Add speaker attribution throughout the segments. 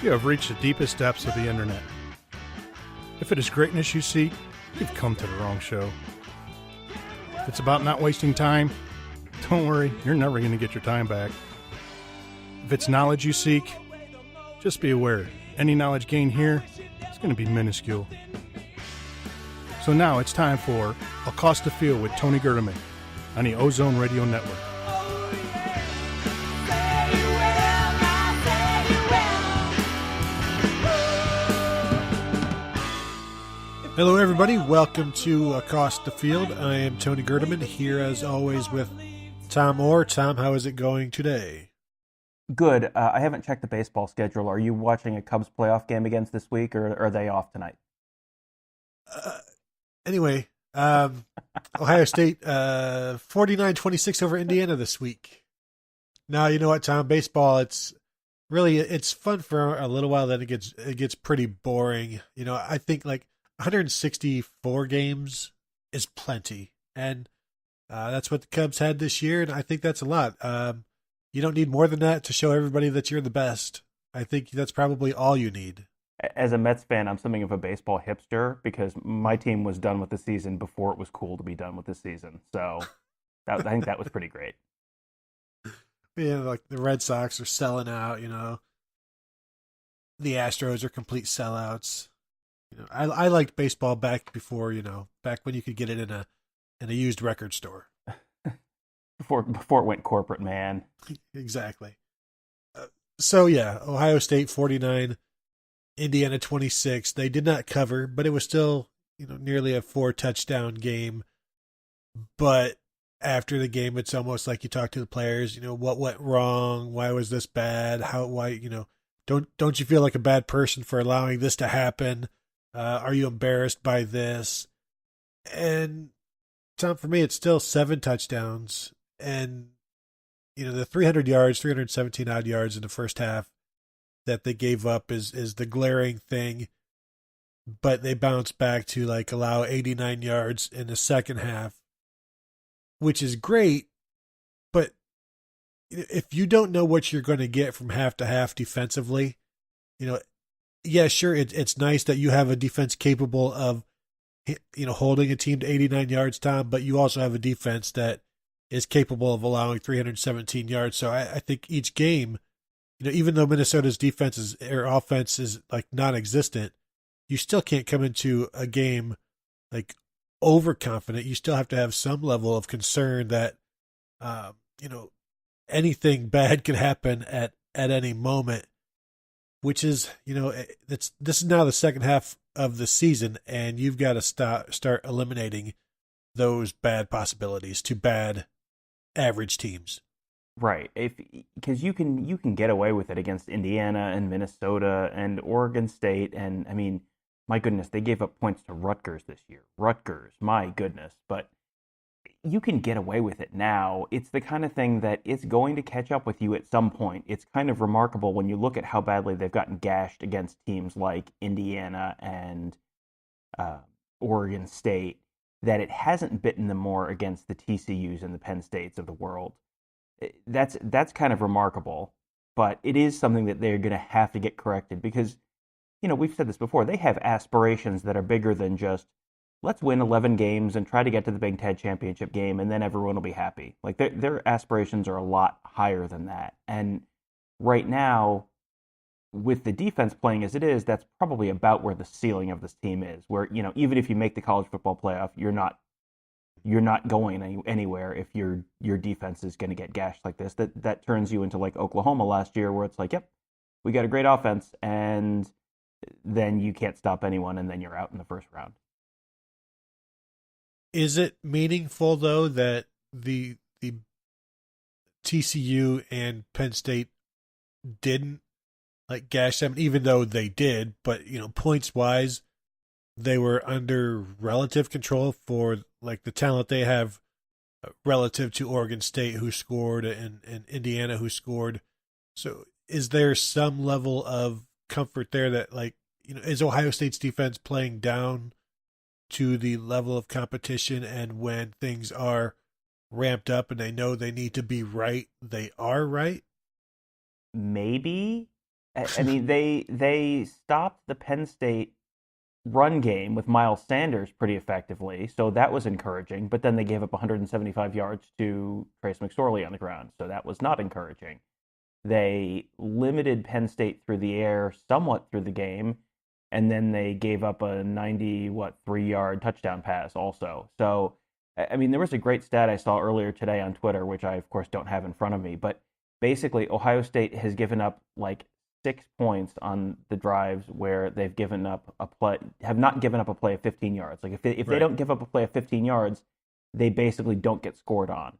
Speaker 1: You have reached the deepest depths of the internet. If it is greatness you seek, you've come to the wrong show. If it's about not wasting time, don't worry, you're never going to get your time back. If it's knowledge you seek, just be aware, any knowledge gained here is going to be minuscule. So now it's time for Accost the Field with Tony Gerdeman on the Ozone Radio Network.
Speaker 2: Hello, everybody. Welcome to Accost the Field. I am Tony Gerdeman, here as always with Tom Orr. Tom, how is it going today?
Speaker 3: Good. I haven't checked the baseball schedule. Are you watching a Cubs playoff game against this week, or are they off tonight?
Speaker 2: Anyway, Ohio State 49-26 over Indiana this week. Now, you know what, Tom? Baseball, it's fun for a little while, then it gets pretty boring. You know, I think like 164 games is plenty, and that's what the Cubs had this year, and I think that's a lot. You don't need more than that to show everybody that you're the best. I think that's probably all you need.
Speaker 3: As a Mets fan, I'm something of a baseball hipster because my team was done with the season before it was cool to be done with the season. So I think that was pretty great.
Speaker 2: Yeah, like the Red Sox are selling out, you know. The Astros are complete sellouts. You know, I liked baseball back before, back when you could get it in a used record store.
Speaker 3: Before it went corporate, man.
Speaker 2: Exactly. So yeah, Ohio State 49, Indiana 26. They did not cover, but it was still, nearly a 4-touchdown game. But after the game, it's almost like you talk to the players, what went wrong? Why was this bad? Why, don't you feel like a bad person for allowing this to happen? Are you embarrassed by this? And Tom, for me, it's still 7 touchdowns. And, the 300 yards, 317 odd yards in the first half that they gave up is the glaring thing. But they bounced back to allow 89 yards in the second half, which is great. But if you don't know what you're going to get from half to half defensively, yeah, sure, it's nice that you have a defense capable of, holding a team to 89 yards, Tom, but you also have a defense that is capable of allowing 317 yards. So I think each game, even though Minnesota's defense or offense is non-existent, you still can't come into a game overconfident. You still have to have some level of concern that, anything bad could happen at any moment. Which is, this is now the second half of the season, and you've got to start eliminating those bad possibilities to bad average teams.
Speaker 3: Right, because you can get away with it against Indiana and Minnesota and Oregon State, and I mean, my goodness, they gave up points to Rutgers this year. Rutgers, my goodness, but you can get away with it now. It's the kind of thing that it's going to catch up with you at some point. It's kind of remarkable when you look at how badly they've gotten gashed against teams like Indiana and Oregon State, that it hasn't bitten them more against the TCUs and the Penn States of the world. That's kind of remarkable, but it is something that they're going to have to get corrected because, we've said this before, they have aspirations that are bigger than just, let's win 11 games and try to get to the Big Ten championship game, and then everyone will be happy. Their aspirations are a lot higher than that. And right now, with the defense playing as it is, that's probably about where the ceiling of this team is. Where even if you make the college football playoff, you're not going anywhere if your defense is going to get gashed like this. That turns you into like Oklahoma last year, where it's like, yep, we got a great offense, and then you can't stop anyone, and then you're out in the first round.
Speaker 2: Is it meaningful, though, that the TCU and Penn State didn't gash them, even though they did, but, points-wise, they were under relative control for, the talent they have relative to Oregon State, who scored, and Indiana, who scored. So is there some level of comfort there that, is Ohio State's defense playing down to the level of competition, and when things are ramped up and they know they need to be right, they are right?
Speaker 3: Maybe, I mean, they stopped the Penn State run game with Miles Sanders pretty effectively, so that was encouraging. But then they gave up 175 yards to Trace McSorley on the ground, so that was not encouraging. They limited Penn State through the air somewhat through the game, and then they gave up a 3-yard touchdown pass also. So, I mean, there was a great stat I saw earlier today on Twitter, which I of course don't have in front of me, but basically Ohio State has given up like 6 points on the drives where they've given up a play, have not given up a play of 15 yards. Like if they don't give up a play of 15 yards, they basically don't get scored on.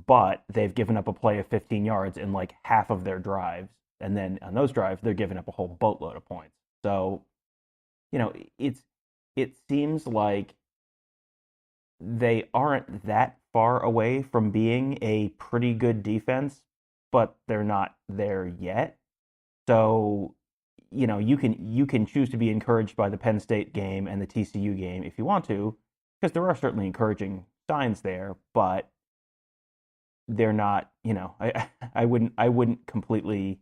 Speaker 3: But they've given up a play of 15 yards in like half of their drives, and then on those drives they're giving up a whole boatload of points. So, it seems like they aren't that far away from being a pretty good defense, but they're not there yet. So, you can choose to be encouraged by the Penn State game and the TCU game if you want to, because there are certainly encouraging signs there, but they're not, I wouldn't completely,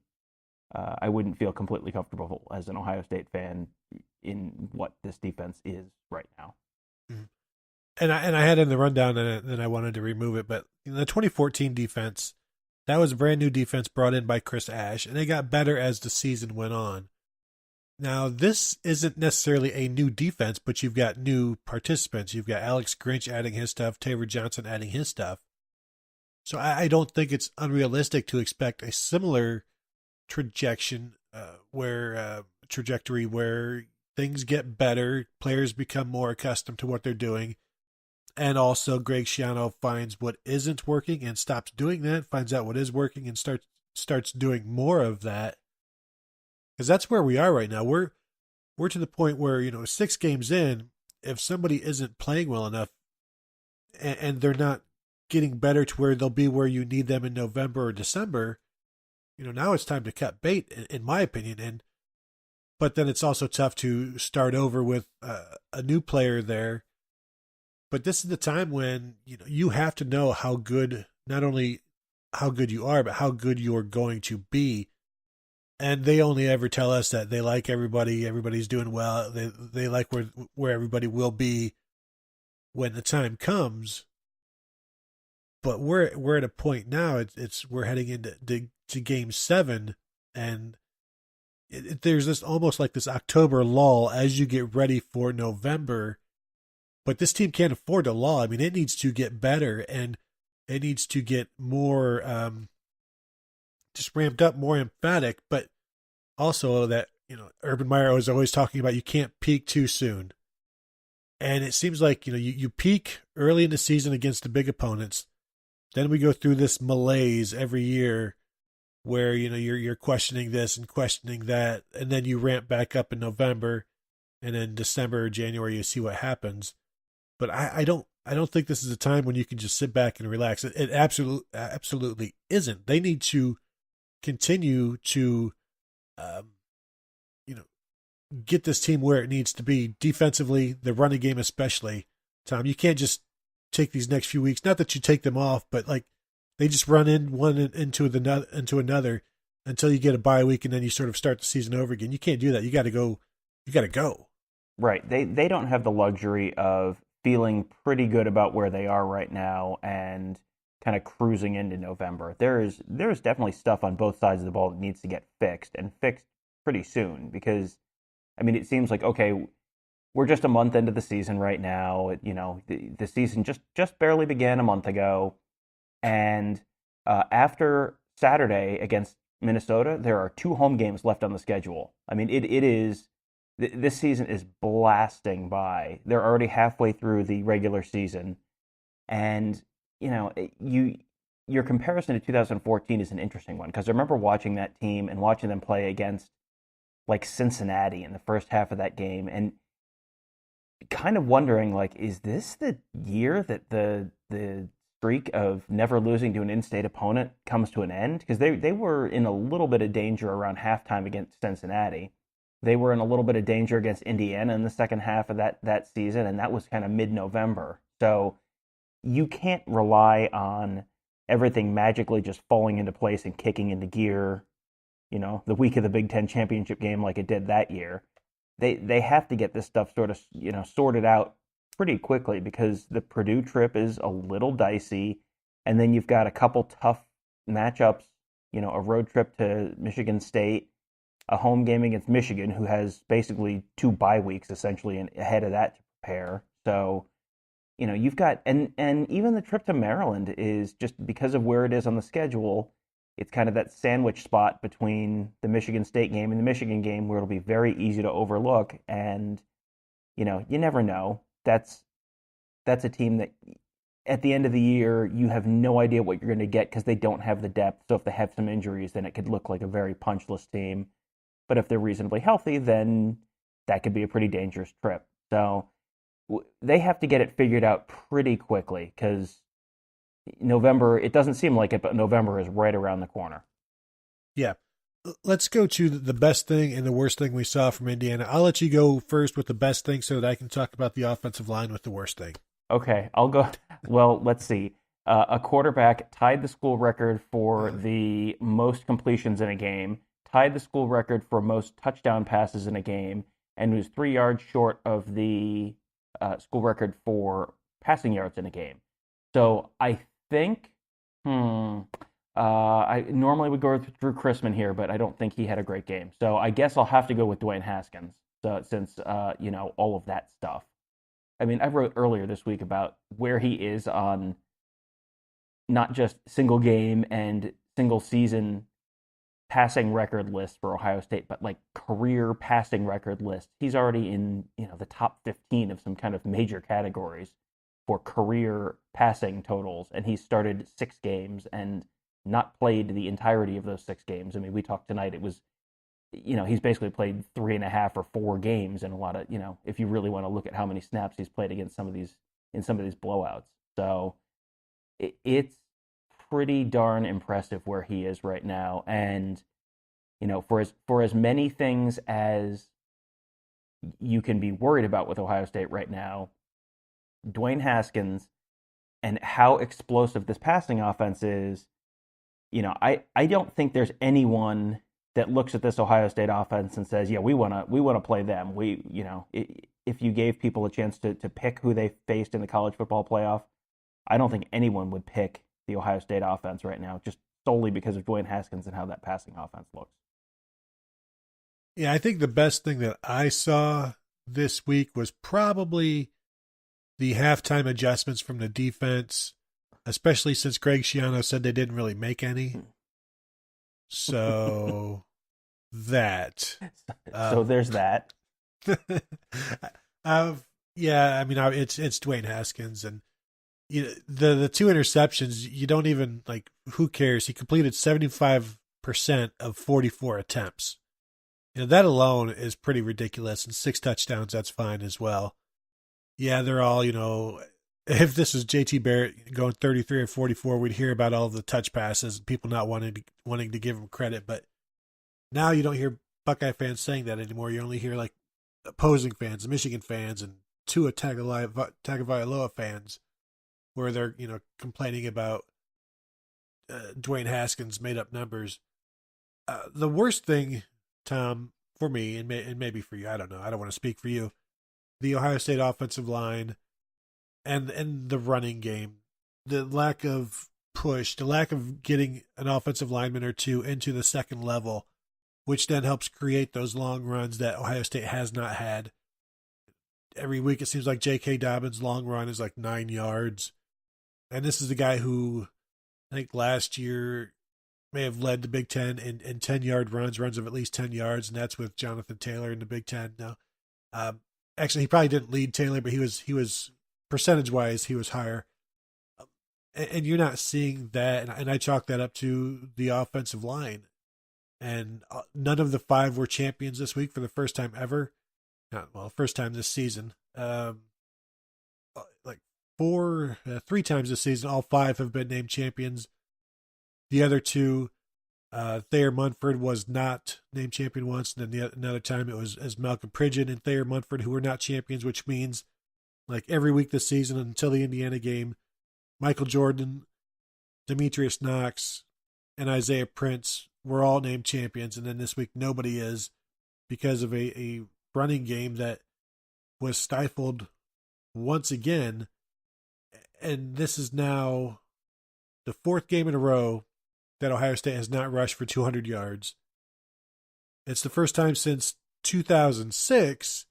Speaker 3: I wouldn't feel completely comfortable as an Ohio State fan in what this defense is right now.
Speaker 2: Mm-hmm. And I had in the rundown, and then I wanted to remove it, but the 2014 defense, that was a brand new defense brought in by Chris Ash, and they got better as the season went on. Now, this isn't necessarily a new defense, but you've got new participants. You've got Alex Grinch adding his stuff, Taylor Johnson adding his stuff. So I don't think it's unrealistic to expect a similar trajectory where things get better, players become more accustomed to what they're doing, and also Greg Schiano finds what isn't working and stops doing that, finds out what is working and starts doing more of that. Because that's where we are right now. We're to the point where, 6 games in, if somebody isn't playing well enough and they're not getting better to where they'll be where you need them in November or December, now it's time to cut bait, in my opinion. But then it's also tough to start over with a new player there. But this is the time when you have to know how good, not only how good you are, but how good you're going to be. And they only ever tell us that they like everybody, everybody's doing well, they like where everybody will be when the time comes. But we're at a point now. We're heading into Game 7, and there's this almost like this October lull as you get ready for November. But this team can't afford to lull. I mean, it needs to get better, and it needs to get more just ramped up, more emphatic. But also that Urban Meyer was always talking about you can't peak too soon. And it seems like you peak early in the season against the big opponents. Then we go through this malaise every year where you're questioning this and questioning that, and then you ramp back up in November, and then December or January you see what happens. But I don't think this is a time when you can just sit back and relax. It absolutely isn't. They need to continue to get this team where it needs to be defensively, the running game especially. Tom, you can't just take these next few weeks, not that you take them off, but like they just run in one into another until you get a bye week, and then you sort of start the season over again. You can't do that. You got to go.
Speaker 3: Right. They don't have the luxury of feeling pretty good about where they are right now and kind of cruising into November. There's definitely stuff on both sides of the ball that needs to get fixed, and fixed pretty soon, because I mean, it seems like, okay, we're just a month into the season right now. The season just barely began a month ago, and after Saturday against Minnesota, there are 2 home games left on the schedule. I mean, it is. This season is blasting by. They're already halfway through the regular season, and your comparison to 2014 is an interesting one, because I remember watching that team and watching them play against like Cincinnati in the first half of that game, and kind of wondering, like, is this the year that the streak of never losing to an in-state opponent comes to an end? Because they were in a little bit of danger around halftime against Cincinnati. They were in a little bit of danger against Indiana in the second half of that season, and that was kind of mid-November. So you can't rely on everything magically just falling into place and kicking into gear the week of the Big Ten championship game like it did that year. They have to get this stuff sort of, sorted out pretty quickly because the Purdue trip is a little dicey, and then you've got a couple tough matchups, a road trip to Michigan State, a home game against Michigan, who has basically 2 bye weeks essentially ahead of that to prepare. So, you've got, and even the trip to Maryland is just because of where it is on the schedule. It's kind of that sandwich spot between the Michigan State game and the Michigan game where it'll be very easy to overlook. And, you never know. That's a team that at the end of the year, you have no idea what you're going to get because they don't have the depth. So if they have some injuries, then it could look like a very punchless team. But if they're reasonably healthy, then that could be a pretty dangerous trip. So they have to get it figured out pretty quickly because November, it doesn't seem like it, but November is right around the corner.
Speaker 2: Yeah. Let's go to the best thing and the worst thing we saw from Indiana. I'll let you go first with the best thing so that I can talk about the offensive line with the worst thing.
Speaker 3: Okay, I'll go. Well, let's see. A quarterback tied the school record for the most completions in a game, tied the school record for most touchdown passes in a game, and was 3 yards short of the school record for passing yards in a game. So I think, I normally would go through Chrisman here, but I don't think he had a great game. So I guess I'll have to go with Dwayne Haskins, since all of that stuff. I mean, I wrote earlier this week about where he is on not just single game and single season passing record list for Ohio State, but like career passing record list. He's already in, the top 15 of some kind of major categories for career passing totals, and he started 6 games and not played the entirety of those 6 games. I mean, we talked tonight, it was, he's basically played 3.5 or 4 games in a lot of, if you really want to look at how many snaps he's played against some of these blowouts. So it's pretty darn impressive where he is right now. And, for as many things as you can be worried about with Ohio State right now, Dwayne Haskins and how explosive this passing offense is, I don't think there's anyone that looks at this Ohio State offense and says, yeah, we want to play them. If you gave people a chance to pick who they faced in the college football playoff, I don't think anyone would pick the Ohio State offense right now, just solely because of Dwayne Haskins and how that passing offense looks.
Speaker 2: Yeah, I think the best thing that I saw this week was probably the halftime adjustments from the defense, especially since Greg Schiano said they didn't really make any. So that.
Speaker 3: So there's that.
Speaker 2: Yeah, I mean, it's Dwayne Haskins, and the 2 interceptions, you don't even, like, who cares? He completed 75% of 44 attempts. That alone is pretty ridiculous, and 6 touchdowns, that's fine as well. Yeah, they're all, if this was JT Barrett going 33 or 44, we'd hear about all of the touch passes and people not wanting to give him credit. But now you don't hear Buckeye fans saying that anymore. You only hear like opposing fans, Michigan fans, and Tua Tagovailoa fans, where they're complaining about Dwayne Haskins' made up numbers. The worst thing, Tom, for me, and maybe for you, I don't know. I don't want to speak for you. The Ohio State offensive line and the running game, the lack of push, the lack of getting an offensive lineman or two into the second level, which then helps create those long runs that Ohio State has not had. Every week it seems like J.K. Dobbins' long run is like 9 yards. And this is the guy who I think last year may have led the Big Ten in 10-yard runs of at least 10 yards, and that's with Jonathan Taylor in the Big Ten now. Actually, he probably didn't lead Taylor, but he was percentage-wise, he was higher. And you're not seeing that, and I chalk that up to the offensive line. And none of the 5 were champions this week for the first time ever. First time this season. 3 times this season, all 5 have been named champions. The other 2, Thayer Munford was not named champion once, and then another time it was as Malcolm Pridgeon and Thayer Munford who were not champions, which means like every week this season until the Indiana game, Michael Jordan, Demetrius Knox, and Isaiah Prince we're all named champions, and then this week nobody is because of a running game that was stifled once again. And this is now the fourth game in a row that Ohio State has not rushed for 200 yards. It's the first time since 2006,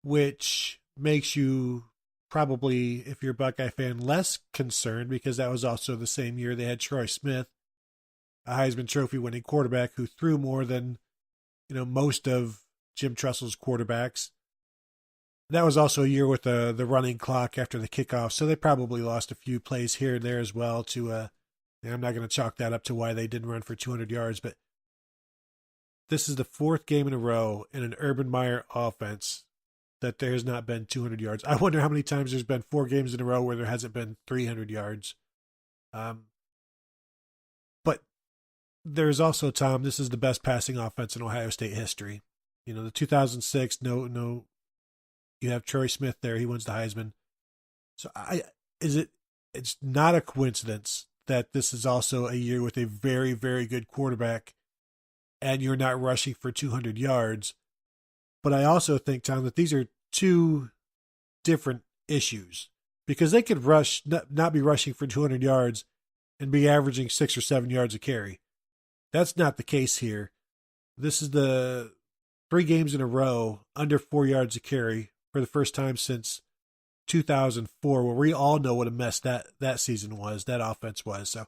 Speaker 2: which makes you probably, if you're a Buckeye fan, less concerned because that was also the same year they had Troy Smith, a Heisman Trophy winning quarterback who threw more than, most of Jim Tressel's quarterbacks. That was also a year with the running clock after the kickoff, so they probably lost a few plays here and there as well to, I'm not going to chalk that up to why they didn't run for 200 yards, but this is the fourth game in a row in an Urban Meyer offense that there has not been 200 yards. I wonder how many times there's been 4 games in a row where there hasn't been 300 yards. But there's also, Tom, this is the best passing offense in Ohio State history. The 2006, no, you have Troy Smith there. He wins the Heisman. So it's not a coincidence that this is also a year with a very, very good quarterback and you're not rushing for 200 yards. But I also think, Tom, that these are two different issues because they could not be rushing for 200 yards and be averaging 6 or 7 yards a carry. That's not the case here. This is the 3 games in a row under 4 yards a carry for the first time since 2004, where we all know what a mess that season was, that offense was. So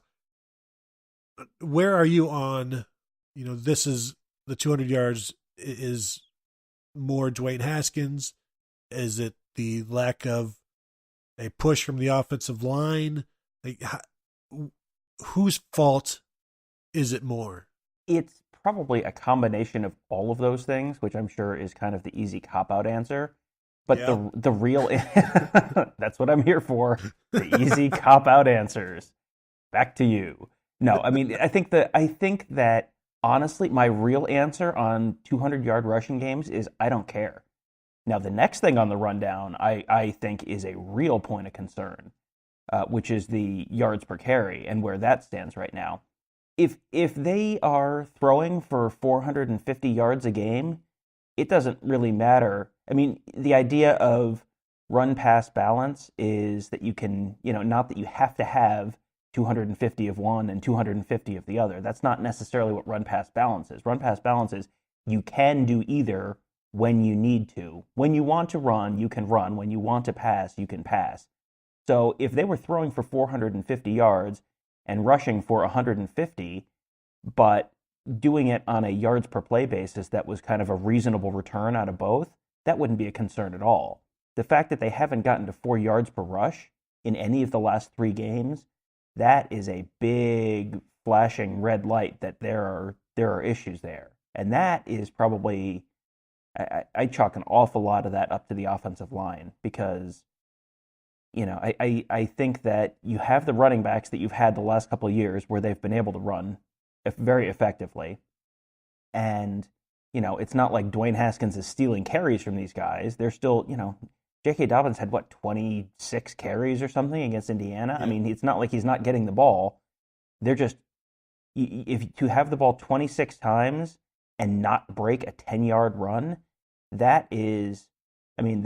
Speaker 2: where are you on, this is the 200 yards is more Dwayne Haskins? Is it the lack of a push from the offensive line? Whose fault is it more?
Speaker 3: It's probably a combination of all of those things, which I'm sure is kind of the easy cop-out answer. But yeah. the real, that's what I'm here for, the easy cop-out answers. Back to you. No, I mean, I think that honestly, my real answer on 200-yard rushing games is I don't care. Now, the next thing on the rundown, I think, is a real point of concern, which is the yards per carry and where that stands right now. If they are throwing for 450 yards a game, it doesn't really matter. I mean, the idea of run-pass balance is that you can, not that you have to have 250 of one and 250 of the other. That's not necessarily what run-pass balance is. Run-pass balance is you can do either when you need to. When you want to run, you can run. When you want to pass, you can pass. So if they were throwing for 450 yards and rushing for 150, but doing it on a yards per play basis that was kind of a reasonable return out of both, that wouldn't be a concern at all. The fact that they haven't gotten to 4 yards per rush in any of the last 3 games, that is a big flashing red light that there are issues there. And that is probably, I chalk an awful lot of that up to the offensive line because, I think that you have the running backs that you've had the last couple of years where they've been able to run very effectively. And, it's not like Dwayne Haskins is stealing carries from these guys. They're still, J.K. Dobbins had, 26 carries or something against Indiana? Yeah. I mean, it's not like he's not getting the ball. They're just, if to have the ball 26 times and not break a 10-yard run, that is, you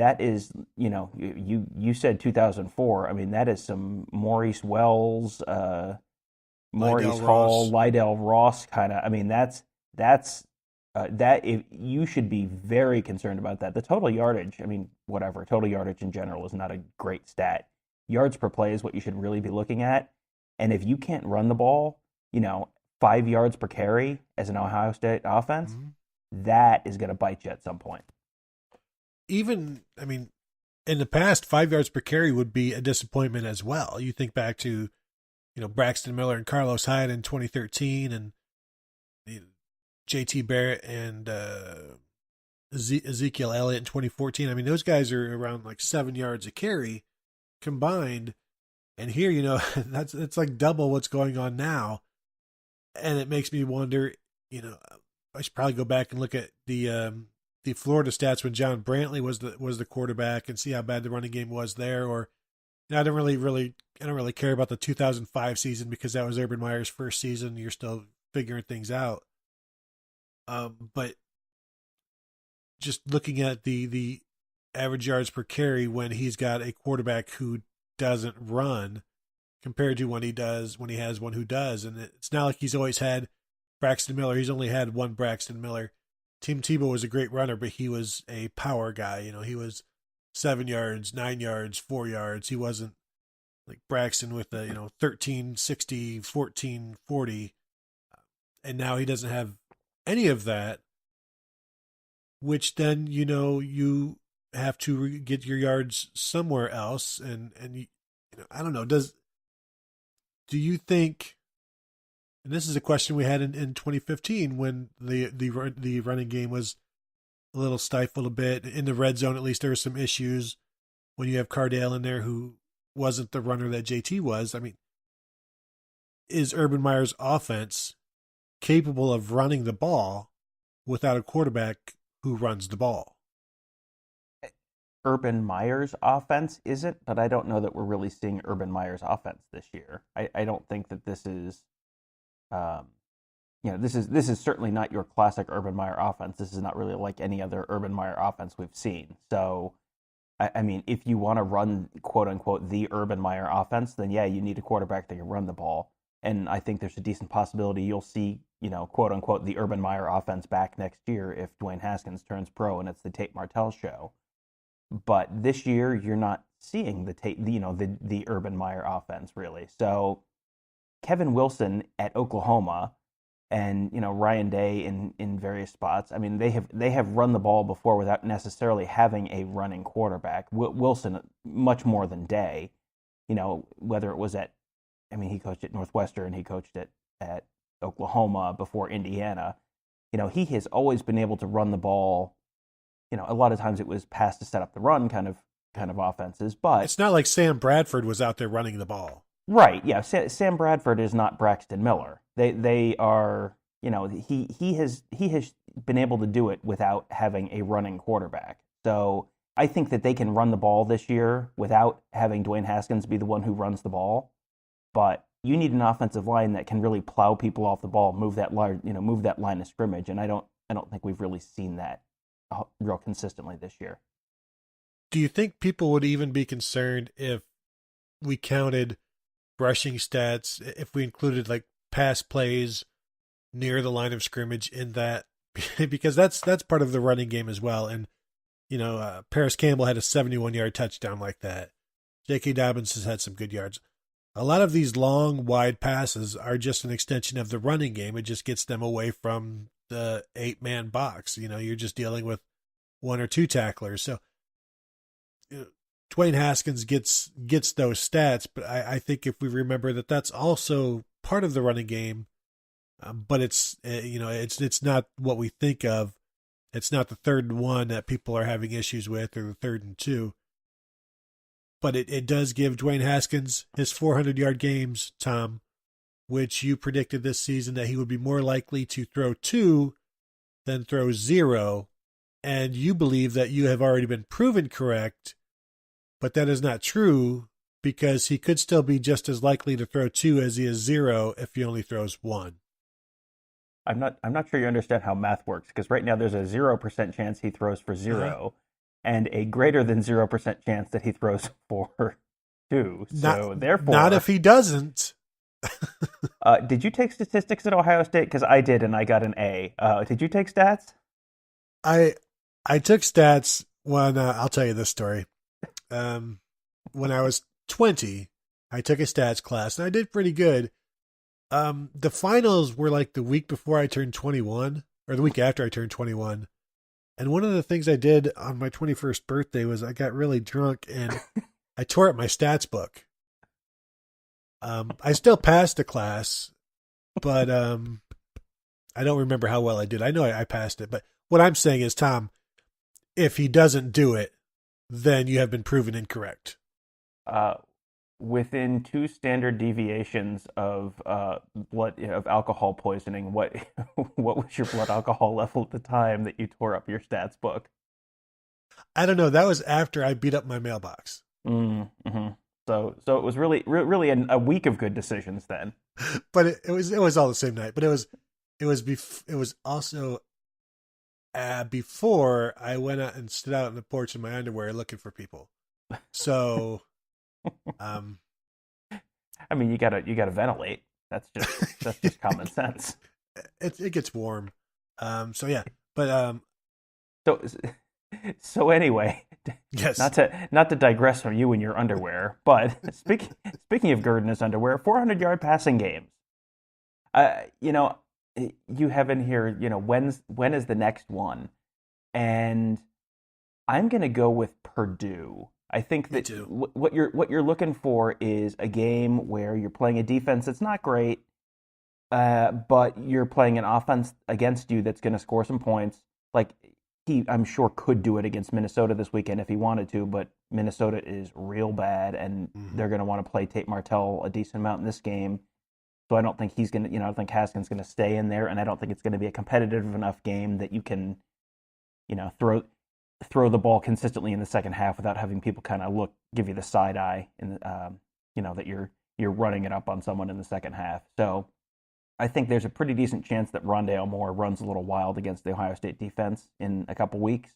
Speaker 3: said 2004. I mean, that is some Maurice Wells, Maurice Hall, Lydell Ross kind of. I mean, that's you should be very concerned about that. The total yardage, total yardage in general is not a great stat. Yards per play is what you should really be looking at. And if you can't run the ball, 5 yards per carry as an Ohio State offense, that is going to bite you at some point.
Speaker 2: Even, in the past, 5 yards per carry would be a disappointment as well. You think back to, Braxton Miller and Carlos Hyde in 2013 and JT Barrett and Ezekiel Elliott in 2014. Those guys are around 7 yards a carry combined. And here, it's like double what's going on now. And it makes me wonder, I should probably go back and look at the Florida stats when John Brantley was the quarterback and see how bad the running game was there. Or I don't really care about the 2005 season because that was Urban Meyer's first season. You're still figuring things out. But just looking at the average yards per carry when he's got a quarterback who doesn't run compared to when he has one who does. And it's not like he's always had Braxton Miller. He's only had one Braxton Miller. Tim Tebow was a great runner, but he was a power guy. He was 7 yards, 9 yards, 4 yards. He wasn't like Braxton with the 13, 60, 14, 40. And now he doesn't have any of that, which then, you have to get your yards somewhere else. And I don't know, do you think, and this is a question we had in 2015 when the running game was a little stifled a bit. In the red zone, at least there were some issues when you have Cardale in there who wasn't the runner that JT was. I mean, is Urban Meyer's offense capable of running the ball without a quarterback who runs the ball?
Speaker 3: Urban Meyer's offense isn't, but I don't know that we're really seeing Urban Meyer's offense this year. I don't think that this is, this is certainly not your classic Urban Meyer offense. This is not really like any other Urban Meyer offense we've seen. So, I mean, if you want to run, quote unquote, the Urban Meyer offense, then yeah, you need a quarterback that can run the ball. And I think there's a decent possibility you'll see, quote unquote, the Urban Meyer offense back next year if Dwayne Haskins turns pro and it's the Tate Martell show. But this year, you're not seeing the Urban Meyer offense really. So Kevin Wilson at Oklahoma and Ryan Day in various spots. I mean, they have run the ball before without necessarily having a running quarterback. Wilson much more than Day. Whether it was he coached at Northwestern, he coached at Oklahoma before Indiana. He has always been able to run the ball. A lot of times it was pass to set up the run kind of offenses, but
Speaker 2: it's not like Sam Bradford was out there running the ball.
Speaker 3: Right, yeah. Sam Bradford is not Braxton Miller. They are, he has been able to do it without having a running quarterback. So I think that they can run the ball this year without having Dwayne Haskins be the one who runs the ball. But you need an offensive line that can really plow people off the ball, move that line of scrimmage, and I don't think we've really seen that real consistently this year.
Speaker 2: Do you think people would even be concerned if we counted rushing stats, if we included like pass plays near the line of scrimmage in that? Because that's part of the running game as well. And Paris Campbell had a 71-yard touchdown like that. J.K. Dobbins has had some good yards. A lot of these long, wide passes are just an extension of the running game. It just gets them away from the 8-man box. You're just dealing with one or two tacklers. So Dwayne Haskins gets those stats, but I think if we remember that that's also part of the running game, but it's not what we think of. It's not the 3rd and 1 that people are having issues with, or the 3rd and 2. But it does give Dwayne Haskins his 400-yard games, Tom, which you predicted this season that he would be more likely to throw 2 than throw 0. And you believe that you have already been proven correct, but that is not true because he could still be just as likely to throw 2 as he is 0 if he only throws 1.
Speaker 3: I'm not sure you understand how math works, because right now there's a 0% chance he throws for 0 and a greater than 0% chance that he throws for 2. So therefore,
Speaker 2: not if he doesn't.
Speaker 3: Did you take statistics at Ohio State? Because I did, and I got an A. Did you take stats?
Speaker 2: I took stats when I'll tell you this story. When I was 20, I took a stats class and I did pretty good. The finals were like the week before I turned 21, or the week after I turned 21. And one of the things I did on my 21st birthday was I got really drunk and I tore up my stats book. I still passed the class, but I don't remember how well I did. I know I passed it, but what I'm saying is, Tom, if he doesn't do it, then you have been proven incorrect.
Speaker 3: Within 2 standard deviations of alcohol poisoning, what was your blood alcohol level at the time that you tore up your stats book?
Speaker 2: I don't know. That was after I beat up my mailbox.
Speaker 3: Mm-hmm. So it was really a week of good decisions then.
Speaker 2: But it was all the same night. But it was also before I went out and stood out on the porch in my underwear looking for people. So,
Speaker 3: I mean, you gotta ventilate. That's just common sense.
Speaker 2: it gets warm. So yeah, but
Speaker 3: So so anyway,
Speaker 2: yes,
Speaker 3: not to digress from you and your underwear, but speaking of Gerd and his underwear, 400-yard passing games. You know, you have in here, when is the next one? And I'm going to go with Purdue. I think that what you're looking for is a game where you're playing a defense that's not great, but you're playing an offense against you that's going to score some points. Like he, I'm sure, could do it against Minnesota this weekend if he wanted to, but Minnesota is real bad, and they're going to want to play Tate Martell a decent amount in this game. So I don't think he's going to, I don't think Haskins going to stay in there, and I don't think it's going to be a competitive enough game that you can, throw the ball consistently in the second half without having people kind of give you the side eye, and that you're running it up on someone in the second half. So I think there's a pretty decent chance that Rondale Moore runs a little wild against the Ohio State defense in a couple weeks,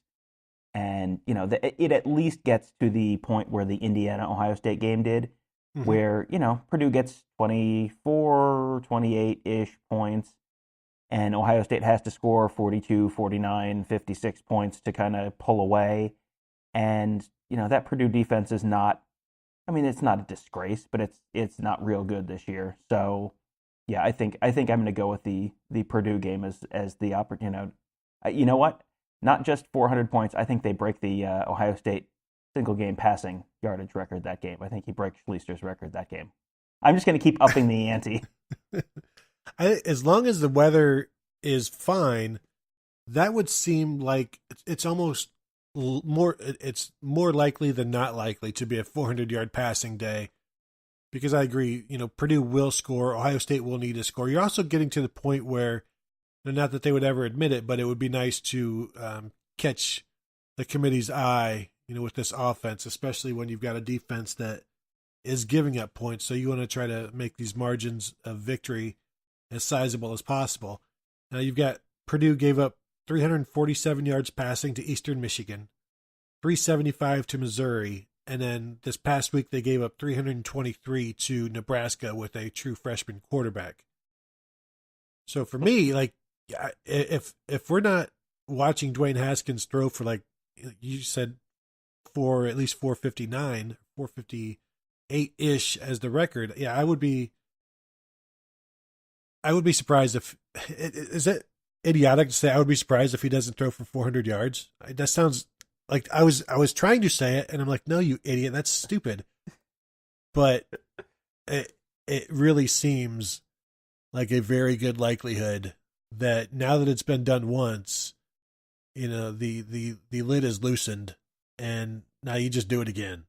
Speaker 3: and it at least gets to the point where the Indiana-Ohio State game did, where Purdue gets 24, 28-ish points, and Ohio State has to score 42, 49, 56 points to kind of pull away. And, that Purdue defense is not, it's not a disgrace, but it's not real good this year. So, yeah, I think I'm going to go with the Purdue game as the opportunity. You know what? Not just 400 points. I think they break the Ohio State single game passing yardage record that game. I think he breaks Schleister's record that game. I'm just going to keep upping the ante.
Speaker 2: As long as the weather is fine, that would seem like it's almost more. It's more likely than not likely to be a 400-yard passing day, because I agree. Purdue will score. Ohio State will need to score. You're also getting to the point where, not that they would ever admit it, but it would be nice to catch the committee's eye, with this offense, especially when you've got a defense that is giving up points. So you want to try to make these margins of victory as sizable as possible. Now you've got Purdue gave up 347 yards passing to Eastern Michigan, 375 to Missouri, and then this past week they gave up 323 to Nebraska with a true freshman quarterback. So for me, if we're not watching Dwayne Haskins throw for, like you said, for at least 459, 458-ish as the record, yeah, I would be surprised if is it idiotic to say I would be surprised if he doesn't throw for 400 yards. That sounds like I was trying to say it, and I'm like, no, you idiot, that's stupid. But it really seems like a very good likelihood that now that it's been done once, the lid is loosened, and now you just do it again.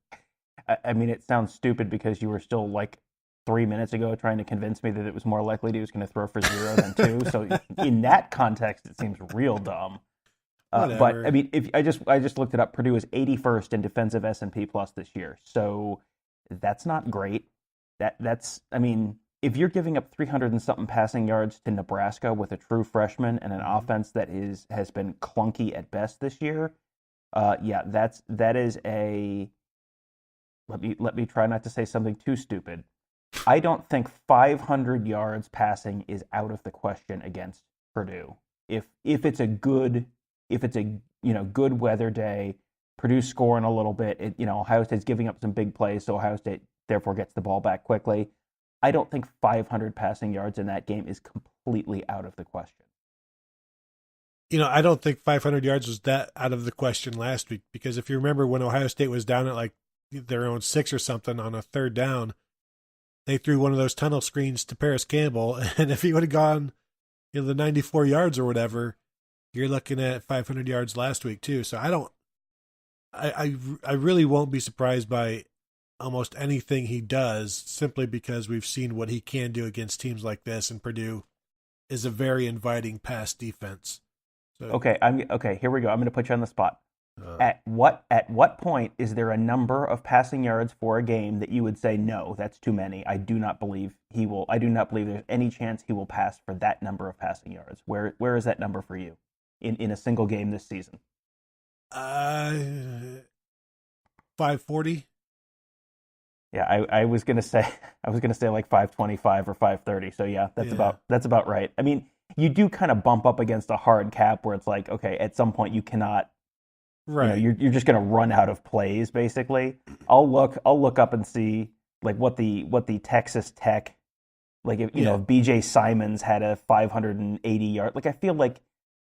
Speaker 3: It sounds stupid because you were still 3 minutes ago trying to convince me that it was more likely that he was going to throw for 0 than 2. So in that context, it seems real dumb. But if I just looked it up, Purdue is 81st in defensive S&P plus this year. So that's not great. That's if you're giving up 300 and something passing yards to Nebraska with a true freshman and an offense that has been clunky at best this year, that is a. Let me try not to say something too stupid. I don't think 500 yards passing is out of the question against Purdue. If it's a good good weather day, Purdue scoring a little bit, Ohio State's giving up some big plays, so Ohio State therefore gets the ball back quickly. I don't think 500 passing yards in that game is completely out of the question.
Speaker 2: I don't think 500 yards was that out of the question last week, because if you remember when Ohio State was down at their own 6 or something on a third down, they threw one of those tunnel screens to Paris Campbell, and if he would have gone the 94 yards or whatever, you're looking at 500 yards last week too. So I really won't be surprised by almost anything he does, simply because we've seen what he can do against teams like this, and Purdue is a very inviting pass defense. So,
Speaker 3: okay, here we go. I'm going to put you on the spot. At what point is there a number of passing yards for a game that you would say, no, that's too many? I do not believe there's any chance he will pass for that number of passing yards. Where is that number for you in a single game this season?
Speaker 2: 540.
Speaker 3: Yeah, I was gonna say like 525 or 530. So yeah, that's about right. I mean, you do kind of bump up against a hard cap where it's like, okay, at some point you cannot,
Speaker 2: Right.
Speaker 3: you're just gonna run out of plays basically. I'll look up and see like what the Texas Tech, like if if BJ Simons had a 580 yard, like I feel like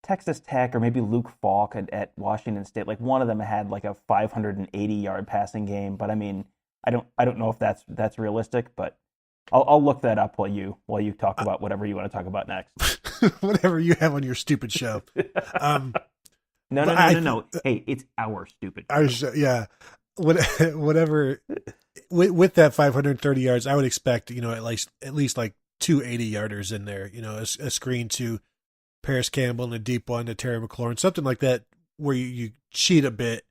Speaker 3: Texas Tech or maybe Luke Falk at Washington State, like one of them had like a 580 yard passing game, but I mean, I don't know if that's realistic, but I'll look that up while you talk about whatever you want to talk about next.
Speaker 2: Whatever you have on your stupid show.
Speaker 3: No. Hey, it's our stupid show.
Speaker 2: Whatever. With that 530 yards, I would expect at least like 280 yarders in there. A screen to Paris Campbell and a deep one to Terry McLaurin, something like that, where you cheat a bit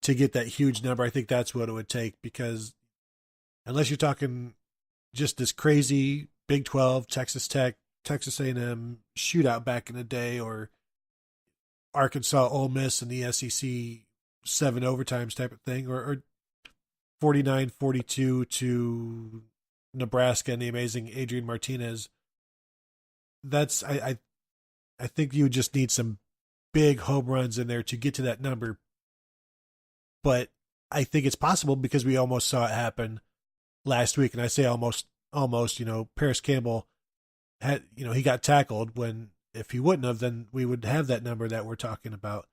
Speaker 2: to get that huge number. I think that's what it would take, because unless you're talking just this crazy Big 12, Texas Tech, Texas A&M shootout back in the day, or Arkansas, Ole Miss, and the SEC 7 overtimes type of thing, or 49-42 to Nebraska and the amazing Adrian Martinez. That's I think you just need some big home runs in there to get to that number. But I think it's possible because we almost saw it happen last week. And I say almost, Paris Campbell had, he got tackled when, if he wouldn't have, then we would have that number that we're talking about.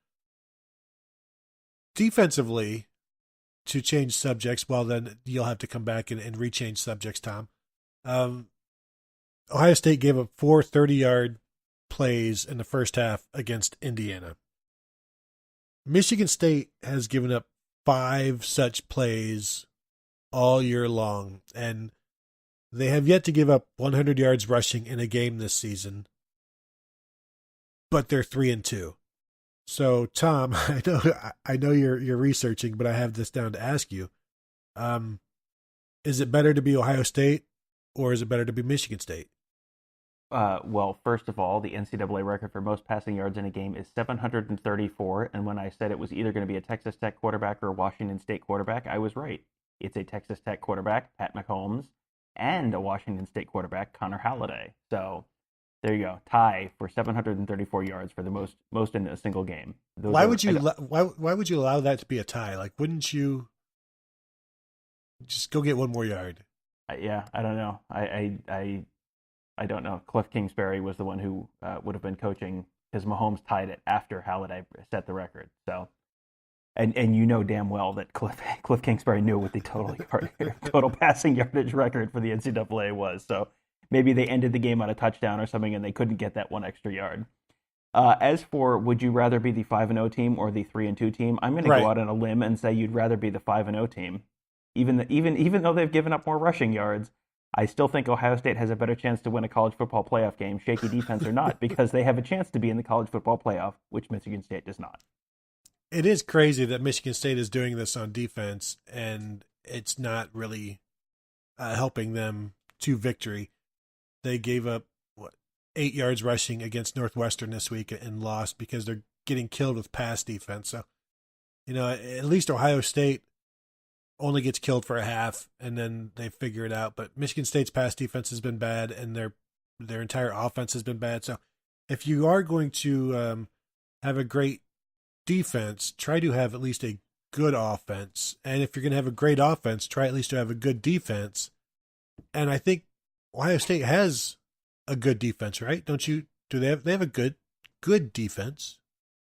Speaker 2: Defensively, to change subjects, well, then you'll have to come back and rechange subjects, Tom. Ohio State gave up 4 30-yard plays in the first half against Indiana. Michigan State has given up 5 such plays all year long, and they have yet to give up 100 yards rushing in a game this season, but they're 3-2. So, Tom, I know you're researching, but I have this down to ask you. Is it better to be Ohio State, or is it better to be Michigan State?
Speaker 3: Well, first of all, the NCAA record for most passing yards in a game is 734, and when I said it was either going to be a Texas Tech quarterback or a Washington State quarterback, I was right. It's a Texas Tech quarterback, Pat Mahomes, and a Washington State quarterback, Connor Halliday. So there you go, tie for 734 yards for the most in a single game.
Speaker 2: Why would you allow that to be a tie? Like, wouldn't you just go get one more yard?
Speaker 3: Yeah, I don't know. I don't know. Cliff Kingsbury was the one who would have been coaching, because Mahomes tied it after Halliday set the record. So, and you know damn well that Cliff Kingsbury knew what the total passing yardage record for the NCAA was. So maybe they ended the game on a touchdown or something, and they couldn't get that one extra yard. As for, would you rather be the 5-0 team or the 3-2 team? I'm going to go out on a limb and say you'd rather be the 5-0 team, even though they've given up more rushing yards. I still think Ohio State has a better chance to win a college football playoff game, shaky defense or not, because they have a chance to be in the college football playoff, which Michigan State does not.
Speaker 2: It is crazy that Michigan State is doing this on defense, and it's not really helping them to victory. They gave up 8 yards rushing against Northwestern this week and lost because they're getting killed with pass defense. So, at least Ohio State only gets killed for a half, and then they figure it out. But Michigan State's pass defense has been bad, and their entire offense has been bad. So if you are going to have a great defense, try to have at least a good offense. And if you're going to have a great offense, try at least to have a good defense. And I think Ohio State has a good defense, right? Don't you? Do they have a good defense?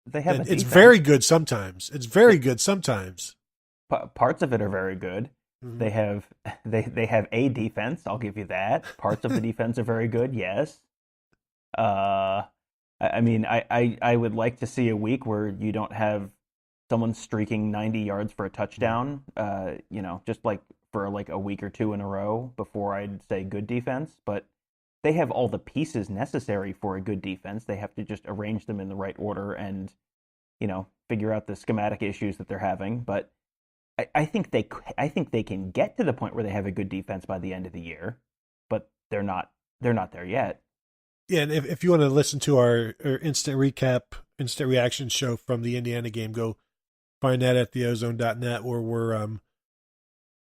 Speaker 3: They have.
Speaker 2: It's very good sometimes. It's very good sometimes.
Speaker 3: Parts of it are very good.
Speaker 2: Mm-hmm.
Speaker 3: They have a defense. I'll give you that. Parts of the defense are very good. Yes. I mean, I would like to see a week where you don't have someone streaking 90 yards for a touchdown. Just like for like a week or two in a row before I'd say good defense. But they have all the pieces necessary for a good defense. They have to just arrange them in the right order and, figure out the schematic issues that they're having. But I think they can get to the point where they have a good defense by the end of the year, but they're not there yet.
Speaker 2: Yeah, and if you want to listen to our instant recap instant reaction show from the Indiana game. Go find that at theozone.net, where we're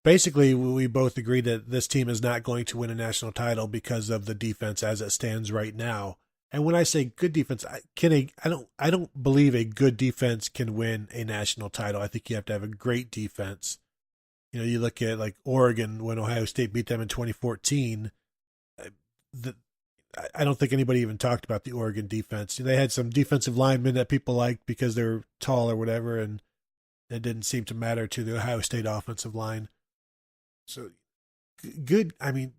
Speaker 2: basically we both agree that this team is not going to win a national title because of the defense as it stands right now. And when I say good defense, I don't believe a good defense can win a national title. I think you have to have a great defense. You look at like Oregon when Ohio State beat them in 2014. I don't think anybody even talked about the Oregon defense. They had some defensive linemen that people liked because they're tall or whatever, and it didn't seem to matter to the Ohio State offensive line. So good. I mean,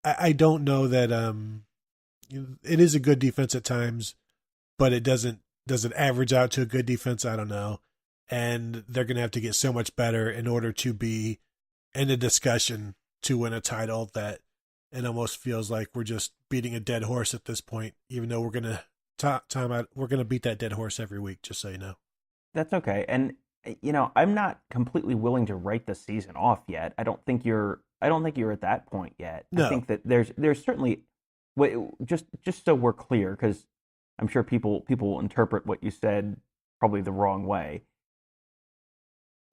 Speaker 2: I don't know that it is a good defense at times, but does it average out to a good defense? I don't know. And they're going to have to get so much better in order to be in a discussion to win a title that it almost feels like we're just beating a dead horse at this point, even though we're going to beat that dead horse every week, just so you know.
Speaker 3: That's okay. And I'm not completely willing to write the season off yet. I don't think you're at that point yet.
Speaker 2: No.
Speaker 3: I think that there's certainly, just so we're clear, because I'm sure people interpret what you said probably the wrong way.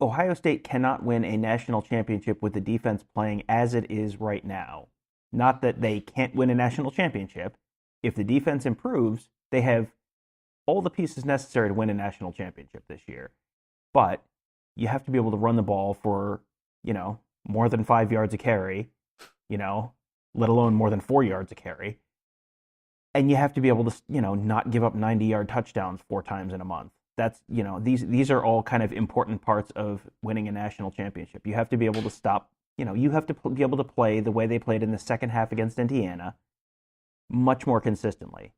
Speaker 3: Ohio State cannot win a national championship with the defense playing as it is right now. Not that they can't win a national championship. If the defense improves, they have all the pieces necessary to win a national championship this year. But you have to be able to run the ball for, more than 5 yards a carry, let alone more than 4 yards a carry. And you have to be able to, not give up 90-yard touchdowns 4 times in a month. That's, these are all kind of important parts of winning a national championship. You have to be able to stop, you have to be able to play the way they played in the second half against Indiana much more consistently.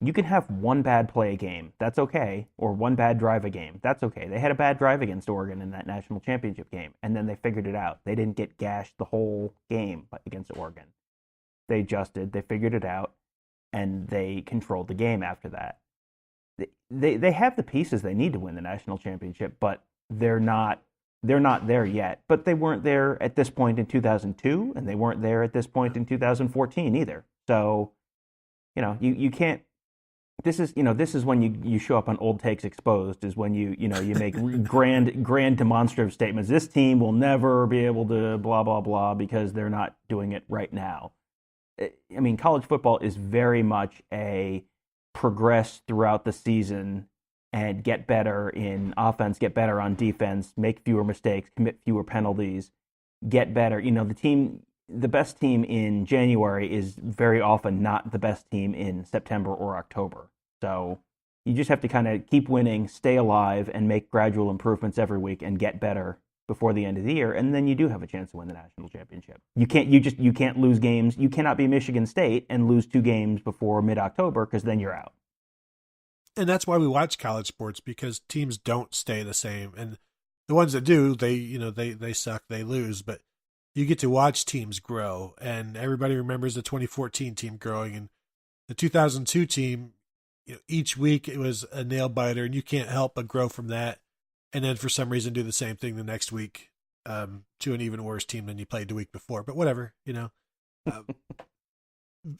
Speaker 3: You can have one bad play a game, that's okay, or one bad drive a game, that's okay. They had a bad drive against Oregon in that national championship game, and then they figured it out. They didn't get gashed the whole game against Oregon. They adjusted, they figured it out, and they controlled the game after that. They have the pieces they need to win the national championship, but they're not there yet. But they weren't there at this point in 2002, and they weren't there at this point in 2014 either. So, you can't. This is when you show up on Old Takes Exposed, is when you make grand demonstrative statements. This team will never be able to blah blah blah because they're not doing it right now. I mean, college football is very much a progress throughout the season and get better in offense, get better on defense, make fewer mistakes, commit fewer penalties, get better. The best team in January is very often not the best team in September or October. So you just have to kind of keep winning, stay alive, and make gradual improvements every week and get better before the end of the year, and then you do have a chance to win the national championship. You can't lose games. You cannot be Michigan State and lose 2 games before mid-October, because then you're out.
Speaker 2: And that's why we watch college sports, because teams don't stay the same. And the ones that do, they suck, they lose, but you get to watch teams grow. And everybody remembers the 2014 team growing, and the 2002 team, each week it was a nail biter, and you can't help but grow from that. And then for some reason do the same thing the next week to an even worse team than you played the week before. But whatever,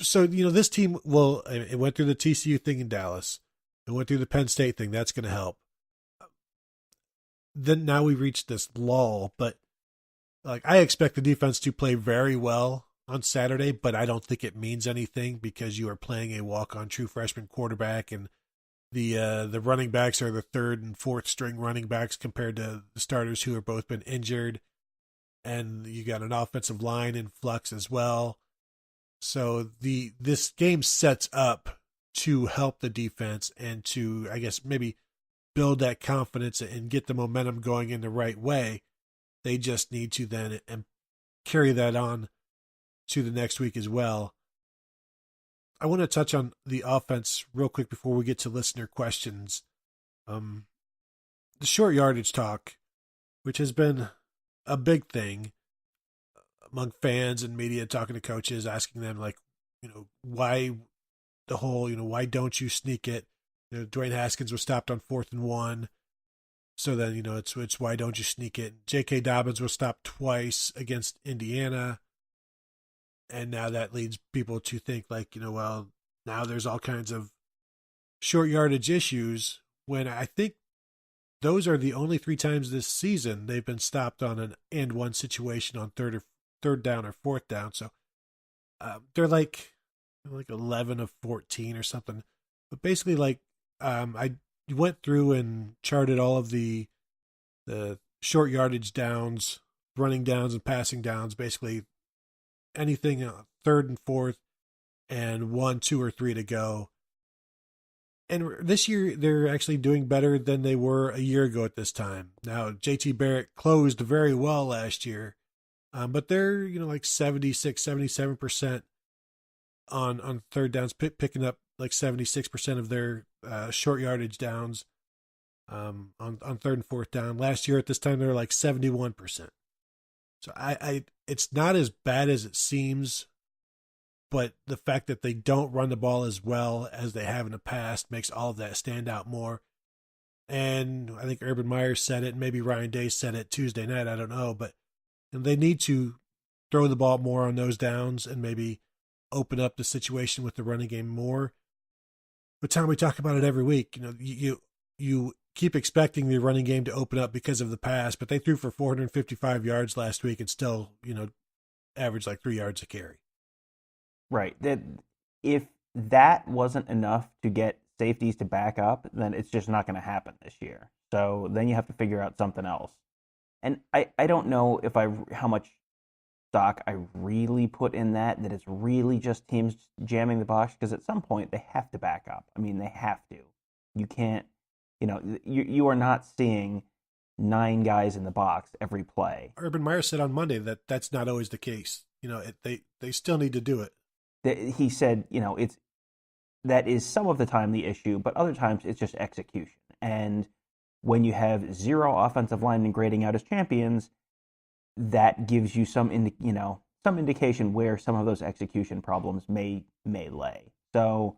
Speaker 2: So, this team it went through the TCU thing in Dallas. It went through the Penn State thing. That's going to help. Then now we reached this lull, but I expect the defense to play very well on Saturday, but I don't think it means anything because you are playing a walk-on true freshman quarterback, and the running backs are the 3rd and 4th string running backs compared to the starters who have both been injured, and you got an offensive line in flux as well. So this game sets up to help the defense and to, I guess, maybe build that confidence and get the momentum going in the right way. They just need to then and carry that on to the next week as well. I want to touch on the offense real quick before we get to listener questions. The short yardage talk, which has been a big thing among fans and media, talking to coaches, asking them why the whole, why don't you sneak it? Dwayne Haskins was stopped on 4th and 1. So then, it's why don't you sneak it? J.K. Dobbins was stopped twice against Indiana. And now that leads people to think well, now there's all kinds of short yardage issues when I think those are the only 3 times this season they've been stopped on an and one situation on third down or fourth down. So they're like 11 of 14 or something. But basically, like I went through and charted all of the short yardage downs, running downs, and passing downs. Basically, anything third and fourth, and 1, 2, or 3 to go. And this year, they're actually doing better than they were a year ago at this time. Now, JT Barrett closed very well last year, but they're, like 76, 77% on third downs, picking up like 76% of their short yardage downs on third and fourth down. Last year at this time, they were like 71%. So it's not as bad as it seems, but the fact that they don't run the ball as well as they have in the past makes all of that stand out more. And I think Urban Meyer said it, and maybe Ryan Day said it Tuesday night, I don't know, but they need to throw the ball more on those downs and maybe open up the situation with the running game more. But Tom, we talk about it every week. You keep expecting the running game to open up because of the pass, but they threw for 455 yards last week and still, averaged like 3 yards a carry.
Speaker 3: Right. That if that wasn't enough to get safeties to back up, then it's just not going to happen this year. So then you have to figure out something else. And I don't know how much stock I really put in that it's really just teams jamming the box, because at some point they have to back up. I mean, they have to. You can't, you are not seeing 9 guys in the box every play.
Speaker 2: Urban Meyer said on Monday that that's not always the case. They still need to do it.
Speaker 3: He said, that is some of the time the issue, but other times it's just execution. And when you have 0 offensive linemen grading out as champions, that gives you some indication where some of those execution problems may lay. So,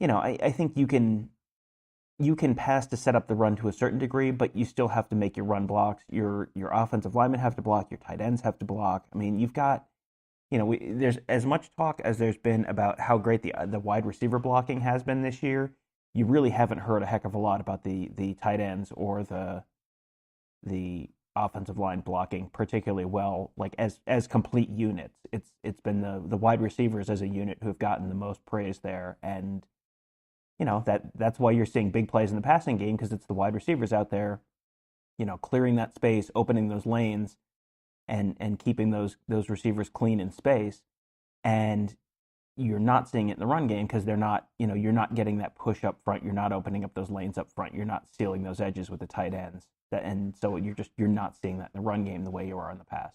Speaker 3: I think you can pass to set up the run to a certain degree, but you still have to make your run blocks. Your offensive linemen have to block. Your tight ends have to block. I mean, you've got, there's as much talk as there's been about how great the wide receiver blocking has been this year. You really haven't heard a heck of a lot about the tight ends or the offensive line blocking particularly well, like as complete units. It's been the wide receivers as a unit who have gotten the most praise there, and that's why you're seeing big plays in the passing game, because it's the wide receivers out there, clearing that space, opening those lanes, and keeping those receivers clean in space. And you're not seeing it in the run game because they're not, you're not getting that push up front. You're not opening up those lanes up front. You're not sealing those edges with the tight ends. And so you're not seeing that in the run game the way you are in the past.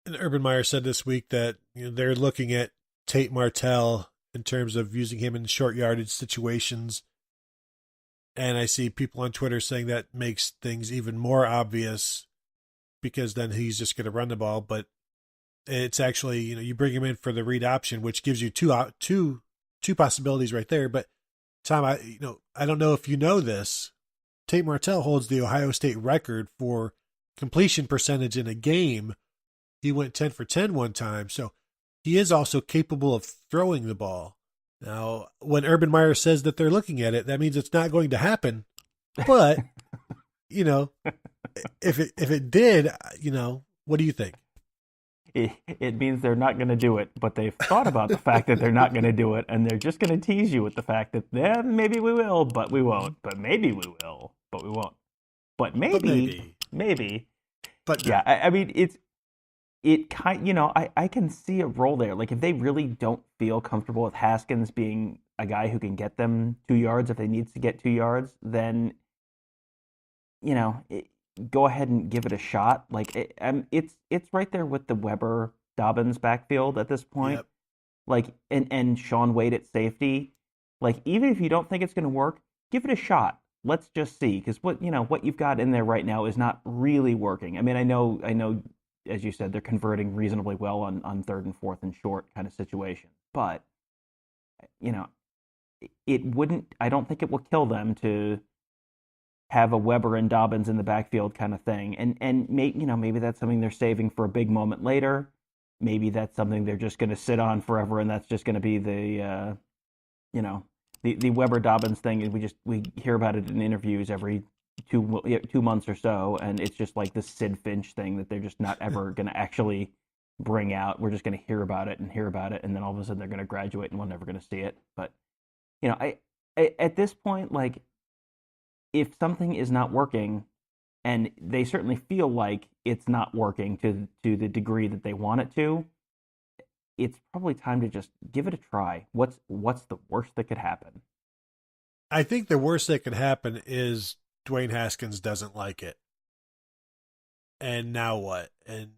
Speaker 2: And Urban Meyer said this week that they're looking at Tate Martell in terms of using him in short yardage situations. And I see people on Twitter saying that makes things even more obvious because then he's just going to run the ball. But it's actually, you bring him in for the read option, which gives you two possibilities right there. But Tom, I don't know if you know this. Tate Martell holds the Ohio State record for completion percentage in a game. He went 10 for 10 one time. So he is also capable of throwing the ball. Now, when Urban Meyer says that they're looking at it, that means it's not going to happen. But, if it did, what do you think?
Speaker 3: It means they're not going to do it, but they've thought about the fact that they're not going to do it, and they're just going to tease you with the fact that, maybe we will, but we won't. But maybe we will, but we won't. But maybe. But yeah, I mean, I can see a role there. Like, if they really don't feel comfortable with Haskins being a guy who can get them 2 yards if they need to get 2 yards, then, go ahead and give it a shot. Like, it's right there with the Weber Dobbins backfield at this point. Yep. Like, and Shaun Wade at safety. Like, even if you don't think it's going to work, give it a shot. Let's just see, because what you've got in there right now is not really working. I mean, I know, as you said, they're converting reasonably well on third and fourth and short kind of situation, but it wouldn't. I don't think it will kill them to have a Weber and Dobbins in the backfield kind of thing. And maybe that's something they're saving for a big moment later. Maybe that's something they're just going to sit on forever, and that's just going to be the the Weber Dobbins thing, we hear about it in interviews every 2 months or so, and it's just like this Sid Finch thing that they're just not ever going to actually bring out. We're just going to hear about it, and then all of a sudden they're going to graduate and we're never going to see it. But I at this point, like, if something is not working, and they certainly feel like it's not working to the degree that they want it to, it's probably time to just give it a try. What's the worst that could happen?
Speaker 2: I think the worst that could happen is Dwayne Haskins doesn't like it. And now what? And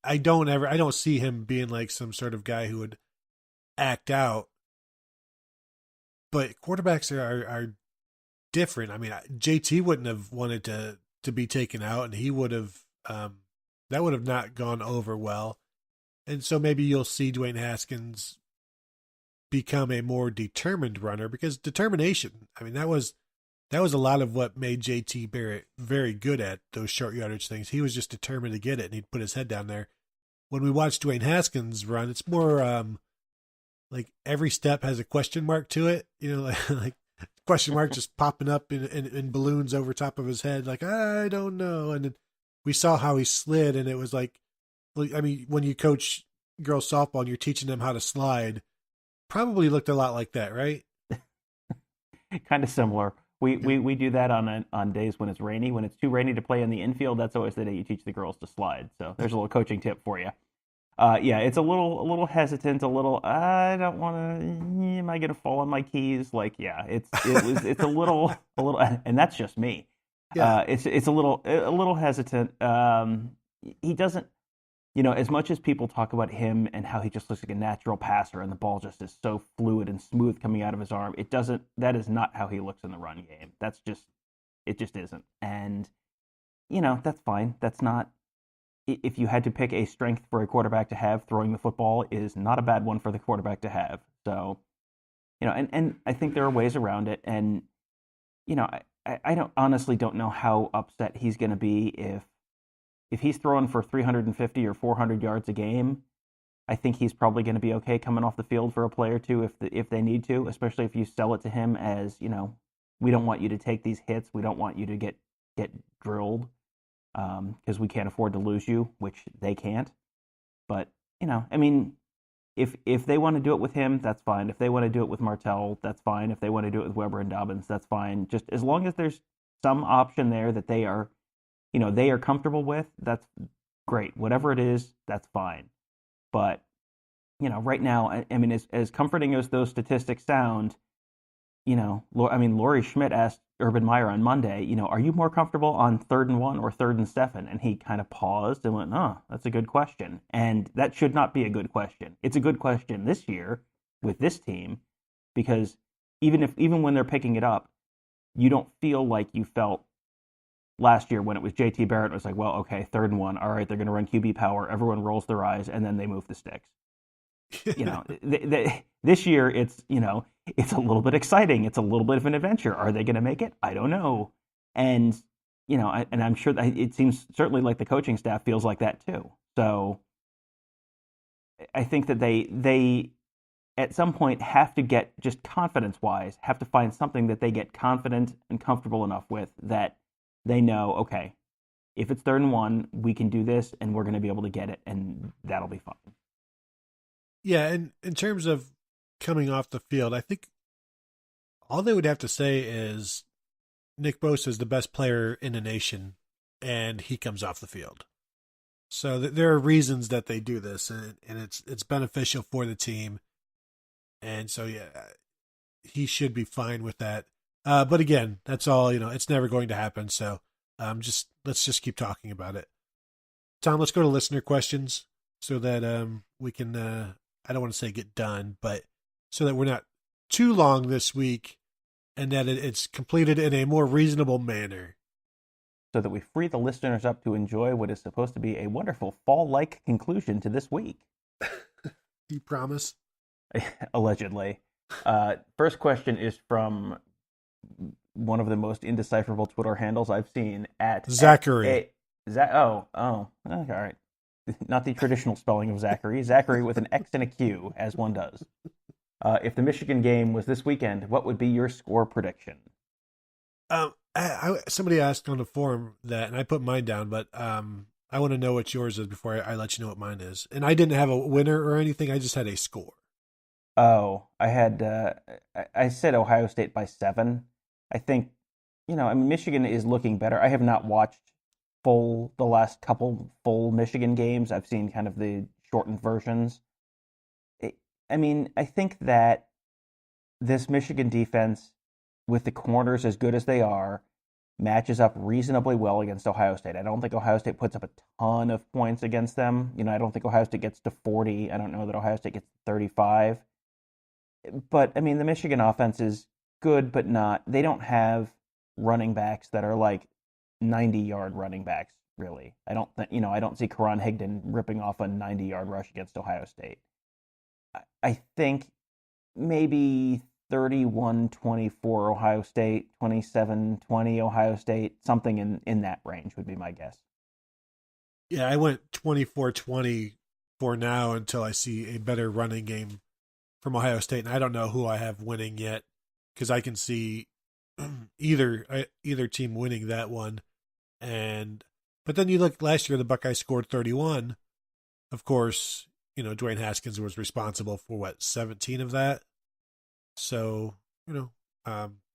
Speaker 2: I don't see him being like some sort of guy who would act out. But quarterbacks are different. I mean, JT wouldn't have wanted to be taken out, and he would have that would have not gone over well. And so maybe you'll see Dwayne Haskins become a more determined runner, because determination, I mean, that was a lot of what made JT Barrett very good at those short yardage things. He was just determined to get it, and he'd put his head down there. When we watch Dwayne Haskins run, it's more like every step has a question mark to it. Like question mark just popping up in balloons over top of his head, like, I don't know. And then we saw how he slid, and it was like, I mean, when you coach girls softball and you're teaching them how to slide, probably looked a lot like that, right?
Speaker 3: Kind of similar. We do that on days when it's rainy. When it's too rainy to play in the infield, that's always the day you teach the girls to slide. So there's a little coaching tip for you. Yeah, it's a little hesitant, I don't want to. Am I going to fall on my keys? Like, yeah, it's a little, and that's just me.
Speaker 2: Yeah.
Speaker 3: It's a little hesitant. He doesn't. As much as people talk about him and how he just looks like a natural passer and the ball just is so fluid and smooth coming out of his arm, that is not how he looks in the run game. It just isn't. And, that's fine. That's not, if you had to pick a strength for a quarterback to have, throwing the football is not a bad one for the quarterback to have. So, and I think there are ways around it. And, I honestly don't know how upset he's going to be if he's throwing for 350 or 400 yards a game. I think he's probably going to be okay coming off the field for a play or two if they need to, especially if you sell it to him as, we don't want you to take these hits. We don't want you to get drilled because we can't afford to lose you, which they can't. But, I mean, if they want to do it with him, that's fine. If they want to do it with Martell, that's fine. If they want to do it with Weber and Dobbins, that's fine. Just as long as there's some option there that they are comfortable with, that's great. Whatever it is, that's fine. But, right now, I mean, as comforting as those statistics sound, Laurie Schmidt asked Urban Meyer on Monday, are you more comfortable on 3rd and 1 or 3rd and 7? And he kind of paused and went, that's a good question. And that should not be a good question. It's a good question this year with this team, because even when they're picking it up, you don't feel like you felt last year when it was JT Barrett. It was like, well, okay, 3rd and 1. All right, they're going to run QB power. Everyone rolls their eyes, and then they move the sticks. This year, it's a little bit exciting. It's a little bit of an adventure. Are they going to make it? I don't know. And and I'm sure that it seems certainly like the coaching staff feels like that too. So I think that they at some point have to get, just confidence-wise, have to find something that they get confident and comfortable enough with, that they know, okay, if it's 3rd and 1, we can do this, and we're going to be able to get it, and that'll be fine.
Speaker 2: Yeah, and in terms of coming off the field, I think all they would have to say is Nick Bosa is the best player in the nation, and he comes off the field. So there are reasons that they do this, and it's beneficial for the team. And so, yeah, he should be fine with that. But again, that's all, it's never going to happen. So let's just keep talking about it. Tom, let's go to listener questions so that we can, I don't want to say get done, but so that we're not too long this week and that it's completed in a more reasonable manner.
Speaker 3: So that we free the listeners up to enjoy what is supposed to be a wonderful fall-like conclusion to this week.
Speaker 2: You promise?
Speaker 3: Allegedly. First question is from one of the most indecipherable Twitter handles I've seen, at
Speaker 2: Zachary.
Speaker 3: All right. Not the traditional spelling of Zachary. Zachary with an X and a Q, as one does. If the Michigan game was this weekend, what would be your score prediction?
Speaker 2: Somebody asked on the forum that, and I put mine down, but I want to know what yours is before I let you know what mine is. And I didn't have a winner or anything. I just had a score.
Speaker 3: Oh, I said Ohio State by 7. I think, I mean, Michigan is looking better. I have not watched the last couple full Michigan games. I've seen kind of the shortened versions. I mean, I think that this Michigan defense, with the corners as good as they are, matches up reasonably well against Ohio State. I don't think Ohio State puts up a ton of points against them. I don't think Ohio State gets to 40. I don't know that Ohio State gets to 35. But, I mean, the Michigan offense is good, but not. They don't have running backs that are like 90-yard running backs, really. I don't see Karan Higdon ripping off a 90-yard rush against Ohio State. I think maybe 31-24 Ohio State, 27-20 Ohio State, something in that range would be my guess.
Speaker 2: Yeah, I went 24-20 for now until I see a better running game from Ohio State, and I don't know who I have winning yet because I can see either team winning that one. But then you look last year, the Buckeyes scored 31. Of course, Dwayne Haskins was responsible for 17 of that. So,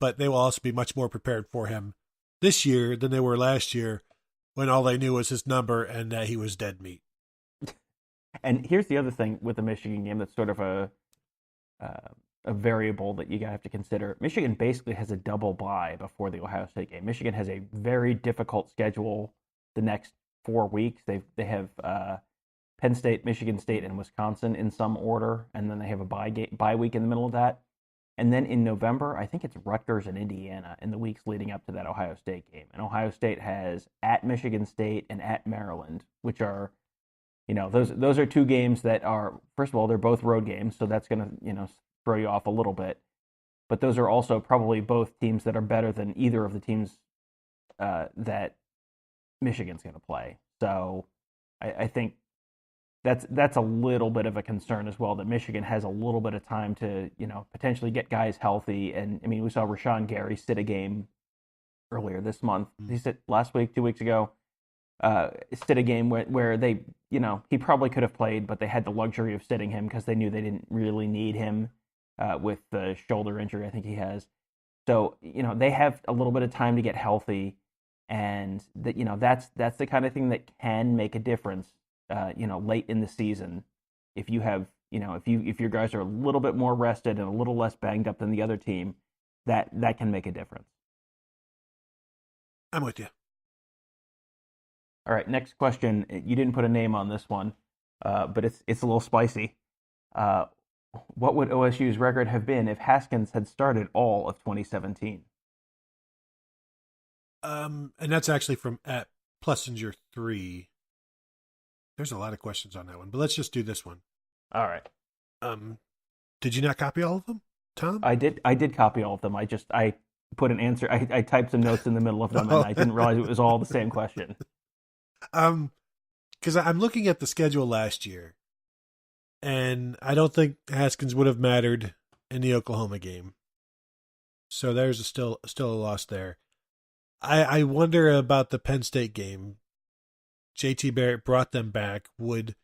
Speaker 2: but they will also be much more prepared for him this year than they were last year when all they knew was his number and that he was dead meat.
Speaker 3: And here's the other thing with the Michigan game that's sort of a variable that you have to consider. Michigan basically has a double bye before the Ohio State game. Michigan has a very difficult schedule the next 4 weeks. They have Penn State, Michigan State, and Wisconsin in some order, and then they have a bye week in the middle of that. And then in November, I think it's Rutgers and Indiana in the weeks leading up to that Ohio State game. And Ohio State has at Michigan State and at Maryland, which are, those are 2 games that are, first of all, they're both road games, so that's going to, throw you off a little bit. But those are also probably both teams that are better than either of the teams that Michigan's going to play. So I think that's a little bit of a concern as well, that Michigan has a little bit of time to, potentially get guys healthy. And I mean, we saw Rashawn Gary sit a game earlier this month. He sit last week, 2 weeks ago, sit a game where they, he probably could have played, but they had the luxury of sitting him because they knew they didn't really need him with the shoulder injury I think he has. So, they have a little bit of time to get healthy, and that, that's the kind of thing that can make a difference. Late in the season, if you have, if your guys are a little bit more rested and a little less banged up than the other team, that can make a difference.
Speaker 2: I'm with you.
Speaker 3: All right, next question. You didn't put a name on this one, but it's a little spicy. What would OSU's record have been if Haskins had started all of 2017?
Speaker 2: And that's actually from at Plessinger 3. There's a lot of questions on that one, but let's just do this one.
Speaker 3: All right.
Speaker 2: Did you not copy all of them, Tom?
Speaker 3: I did copy all of them. I put an answer. I typed some notes in the middle of them, and I didn't realize it was all the same question.
Speaker 2: Because I'm looking at the schedule last year, and I don't think Haskins would have mattered in the Oklahoma game. So there's still a loss there. I wonder about the Penn State game. JT Barrett brought them back. Would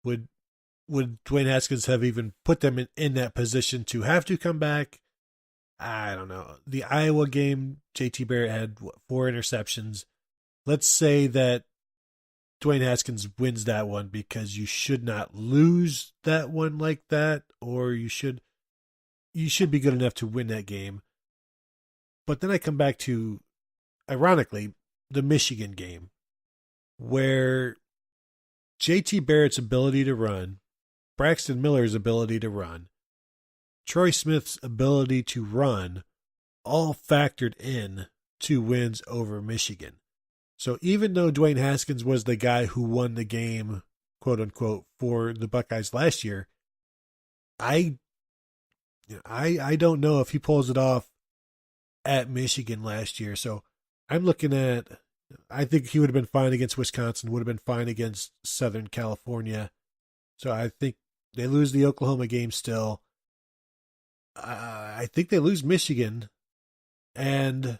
Speaker 2: Dwayne Haskins have even put them in that position to have to come back? I don't know. The Iowa game, JT Barrett had 4 interceptions. Let's say that Dwayne Haskins wins that one, because you should not lose that one like that, or you should be good enough to win that game. But then I come back to, ironically, the Michigan game, where JT Barrett's ability to run, Braxton Miller's ability to run, Troy Smith's ability to run, all factored in to wins over Michigan. So even though Dwayne Haskins was the guy who won the game, quote unquote, for the Buckeyes last year, I don't know if he pulls it off at Michigan last year. So I'm looking at, I think he would have been fine against Wisconsin, would have been fine against Southern California. So I think they lose the Oklahoma game still. I think they lose Michigan. And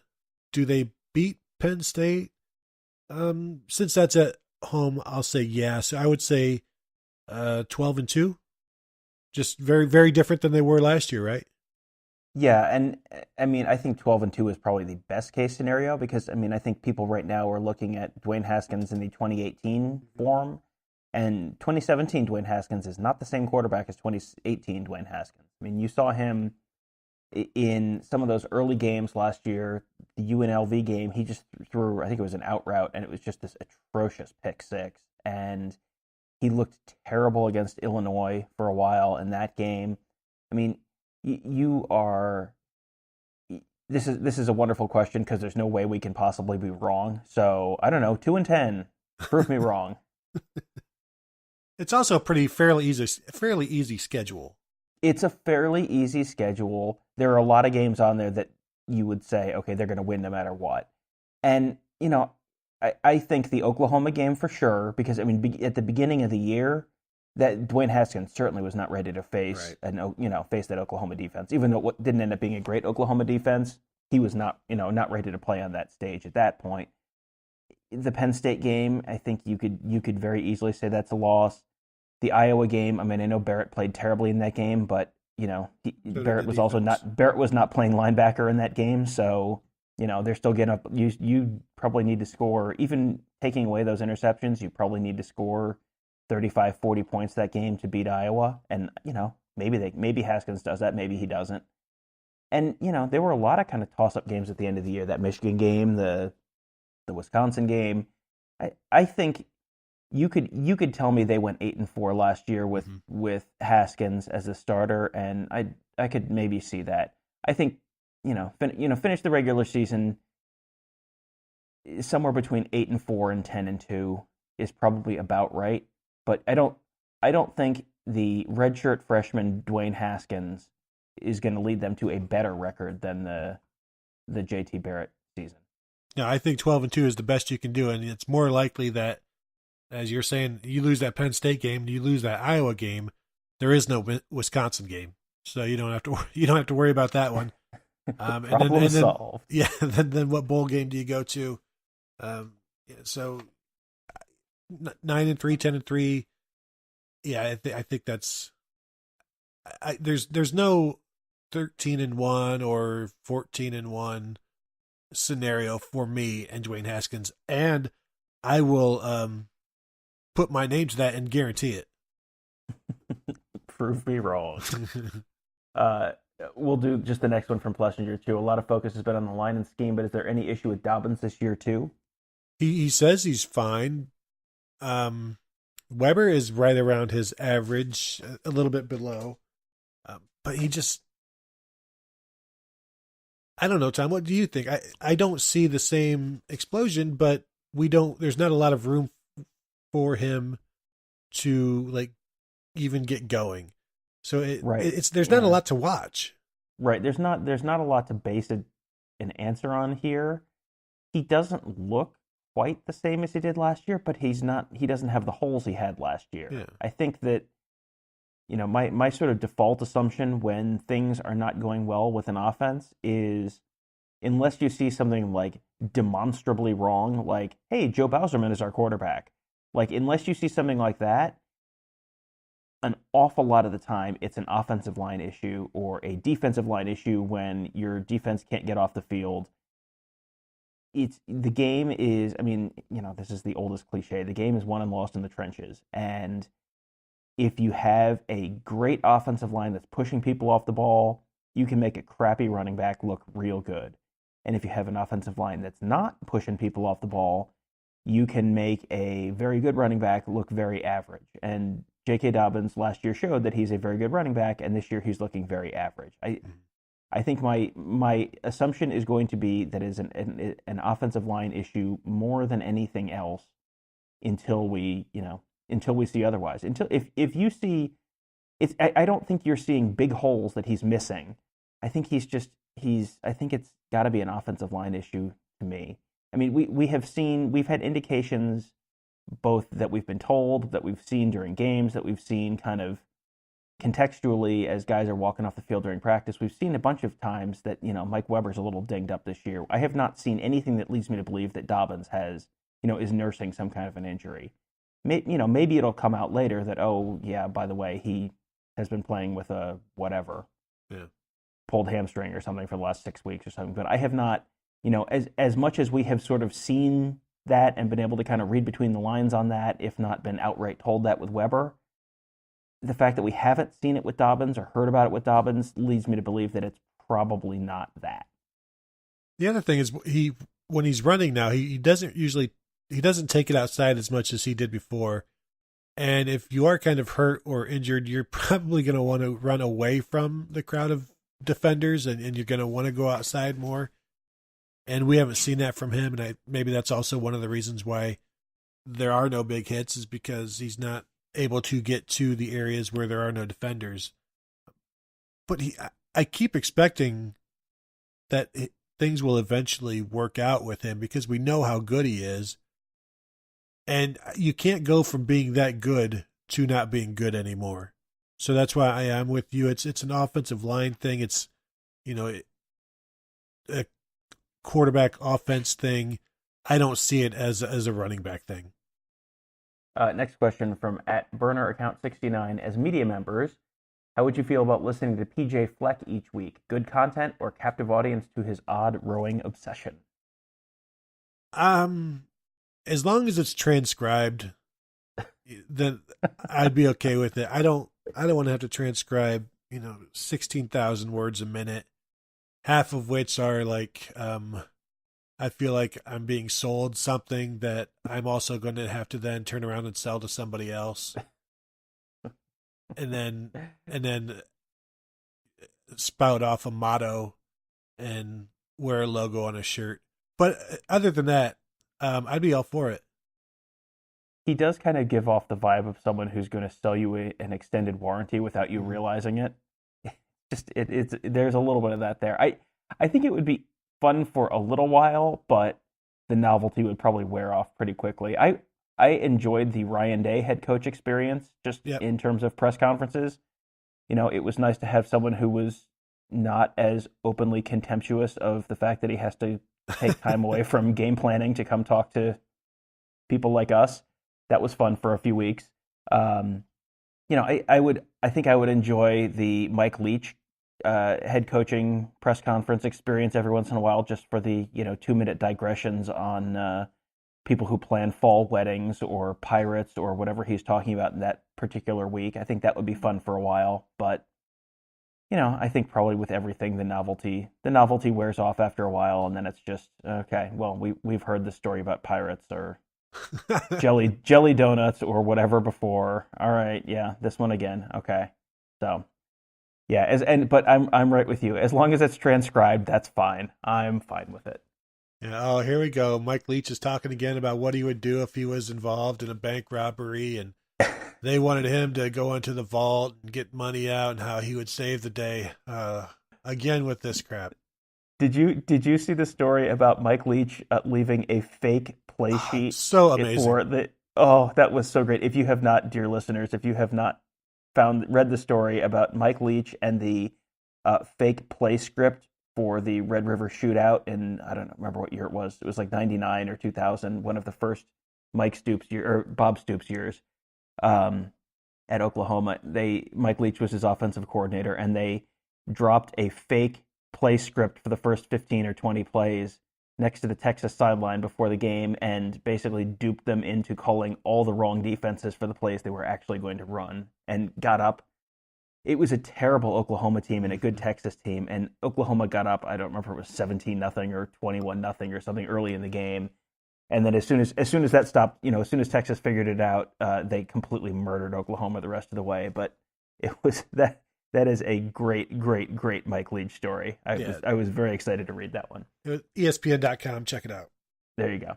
Speaker 2: do they beat Penn State? Since that's at home, I'll say yeah. So I would say 12-2. Just very, very different than they were last year, right?
Speaker 3: Yeah, and I mean, I think 12-2 is probably the best case scenario because I mean, I think people right now are looking at Dwayne Haskins in the 2018 form, and 2017 Dwayne Haskins is not the same quarterback as 2018 Dwayne Haskins. I mean, you saw him in some of those early games last year, the UNLV game. He just threw, I think it was an out route, and it was just this atrocious pick six, and he looked terrible against Illinois for a while in that game. I mean, you are. This is a wonderful question because there's no way we can possibly be wrong. So I don't know, 2-10. Prove me wrong.
Speaker 2: It's also a fairly easy schedule.
Speaker 3: It's a fairly easy schedule. There are a lot of games on there that you would say, okay, they're going to win no matter what. And you know, I think the Oklahoma game for sure because I mean, at the beginning of the year, that Dwayne Haskins certainly was not ready to face face that Oklahoma defense. Even though it didn't end up being a great Oklahoma defense, he was not ready to play on that stage at that point. The Penn State game, I think you could very easily say that's a loss. The Iowa game, I mean, I know Barrett played terribly in that game, but Barrett was not playing linebacker in that game, so they're still getting up. You probably need to score, even taking away those interceptions. You probably need to score 35, 40 points that game to beat Iowa. And, maybe Haskins does that, maybe he doesn't. And, there were a lot of kind of toss-up games at the end of the year. That Michigan game, the Wisconsin game. I think you could tell me they went 8-4 last year with Haskins as a starter, and I could maybe see that. I think, finish the regular season somewhere between 8-4 and 10-2 is probably about right. But I don't think the redshirt freshman Dwayne Haskins is going to lead them to a better record than the JT Barrett season.
Speaker 2: Yeah, I think 12-2 is the best you can do, and it's more likely that, as you're saying, you lose that Penn State game, you lose that Iowa game. There is no Wisconsin game, so you don't have to worry about that one.
Speaker 3: Problem solved.
Speaker 2: Yeah, then what bowl game do you go to? So 9-3, 10-3. Yeah, I think that's. There's no 13-1 or 14-1 scenario for me and Dwayne Haskins, and I will put my name to that and guarantee it.
Speaker 3: Prove me wrong. We'll do just the next one from Plessinger too. A lot of focus has been on the line and scheme, but is there any issue with Dobbins this year too?
Speaker 2: He says he's fine. Weber is right around his average, a little bit below, but he just. I don't know, Tom. What do you think? I don't see the same explosion, but there's not a lot of room for him to even get going. So there's not a lot to watch.
Speaker 3: Right. There's not a lot to base an answer on here. He doesn't look quite the same as he did last year, but he doesn't have the holes he had last year.
Speaker 2: Yeah.
Speaker 3: I think that my sort of default assumption when things are not going well with an offense is, unless you see something like demonstrably wrong, like, hey, Joe Bauserman is our quarterback. Unless you see something like that, an awful lot of the time it's an offensive line issue or a defensive line issue when your defense can't get off the field. The game is, this is the oldest cliche. The game is won and lost in the trenches. And if you have a great offensive line that's pushing people off the ball, you can make a crappy running back look real good. And if you have an offensive line that's not pushing people off the ball, you can make a very good running back look very average. And J.K. Dobbins last year showed that he's a very good running back, and this year he's looking very average. I think my assumption is going to be that is an offensive line issue more than anything else until we see otherwise. If you see, I don't think you're seeing big holes that he's missing. I think I think it's got to be an offensive line issue to me. I mean, we've had indications both that we've been told, that we've seen during games, that we've seen kind of contextually, as guys are walking off the field during practice, we've seen a bunch of times that, Mike Weber's a little dinged up this year. I have not seen anything that leads me to believe that Dobbins is nursing some kind of an injury. Maybe it'll come out later that, oh, yeah, by the way, he has been playing with a whatever, pulled hamstring or something for the last 6 weeks or something. But I have not, as much as we have sort of seen that and been able to kind of read between the lines on that, if not been outright told that with Weber, the fact that we haven't seen it with Dobbins or heard about it with Dobbins leads me to believe that it's probably not that.
Speaker 2: The other thing is when he's running now, he doesn't take it outside as much as he did before. And if you are kind of hurt or injured, you're probably going to want to run away from the crowd of defenders and you're going to want to go outside more. And we haven't seen that from him. And maybe that's also one of the reasons why there are no big hits, is because he's not able to get to the areas where there are no defenders. But I keep expecting that things will eventually work out with him, because we know how good he is. And you can't go from being that good to not being good anymore. So that's why I am with you. It's an offensive line thing. It's, a quarterback offense thing. I don't see it as a running back thing.
Speaker 3: Next question from @burner account69. As media members, how would you feel about listening to PJ Fleck each week? Good content or captive audience to his odd rowing obsession?
Speaker 2: As long as it's transcribed, then I'd be okay with it. I don't want to have to transcribe, 16,000 words a minute, half of which are like, I feel like I'm being sold something that I'm also going to have to then turn around and sell to somebody else. and then spout off a motto and wear a logo on a shirt. But other than that, I'd be all for it.
Speaker 3: He does kind of give off the vibe of someone who's going to sell you an extended warranty without you realizing it. There's a little bit of that there. I think it would be fun for a little while, but the novelty would probably wear off pretty quickly. I enjoyed the Ryan Day head coach experience in terms of press conferences. It was nice to have someone who was not as openly contemptuous of the fact that he has to take time away from game planning to come talk to people like us. That was fun for a few weeks. I think I would enjoy the Mike Leach head coaching press conference experience every once in a while, just for the 2-minute digressions on people who plan fall weddings or pirates or whatever he's talking about in that particular week. I think that would be fun for a while, but I think probably with everything, the novelty wears off after a while, and then it's just okay. Well, we've heard the story about pirates or jelly donuts or whatever before. All right, yeah, this one again. Okay, so. Yeah, but I'm right with you. As long as it's transcribed, that's fine. I'm fine with it.
Speaker 2: Yeah. Oh, here we go. Mike Leach is talking again about what he would do if he was involved in a bank robbery, and they wanted him to go into the vault and get money out, and how he would save the day. Again with this crap.
Speaker 3: Did you see the story about Mike Leach leaving a fake play sheet?
Speaker 2: So amazing.
Speaker 3: That was so great. If you have not, dear listeners, read the story about Mike Leach and the fake play script for the Red River Shootout in, I don't remember what year it was. It was like 99 or 2000, one of the first Bob Stoops years at Oklahoma. Mike Leach was his offensive coordinator, and they dropped a fake play script for the first 15 or 20 plays next to the Texas sideline before the game, and basically duped them into calling all the wrong defenses for the plays they were actually going to run, and got up. It was a terrible Oklahoma team and a good Texas team, and Oklahoma got up, I don't remember if it was 17-0 or 21-0 or something early in the game. And then as soon as that stopped, as soon as Texas figured it out, they completely murdered Oklahoma the rest of the way. But it was that is a great, great, great Mike Leach story. I was very excited to read that one.
Speaker 2: ESPN.com, check it out.
Speaker 3: There you go.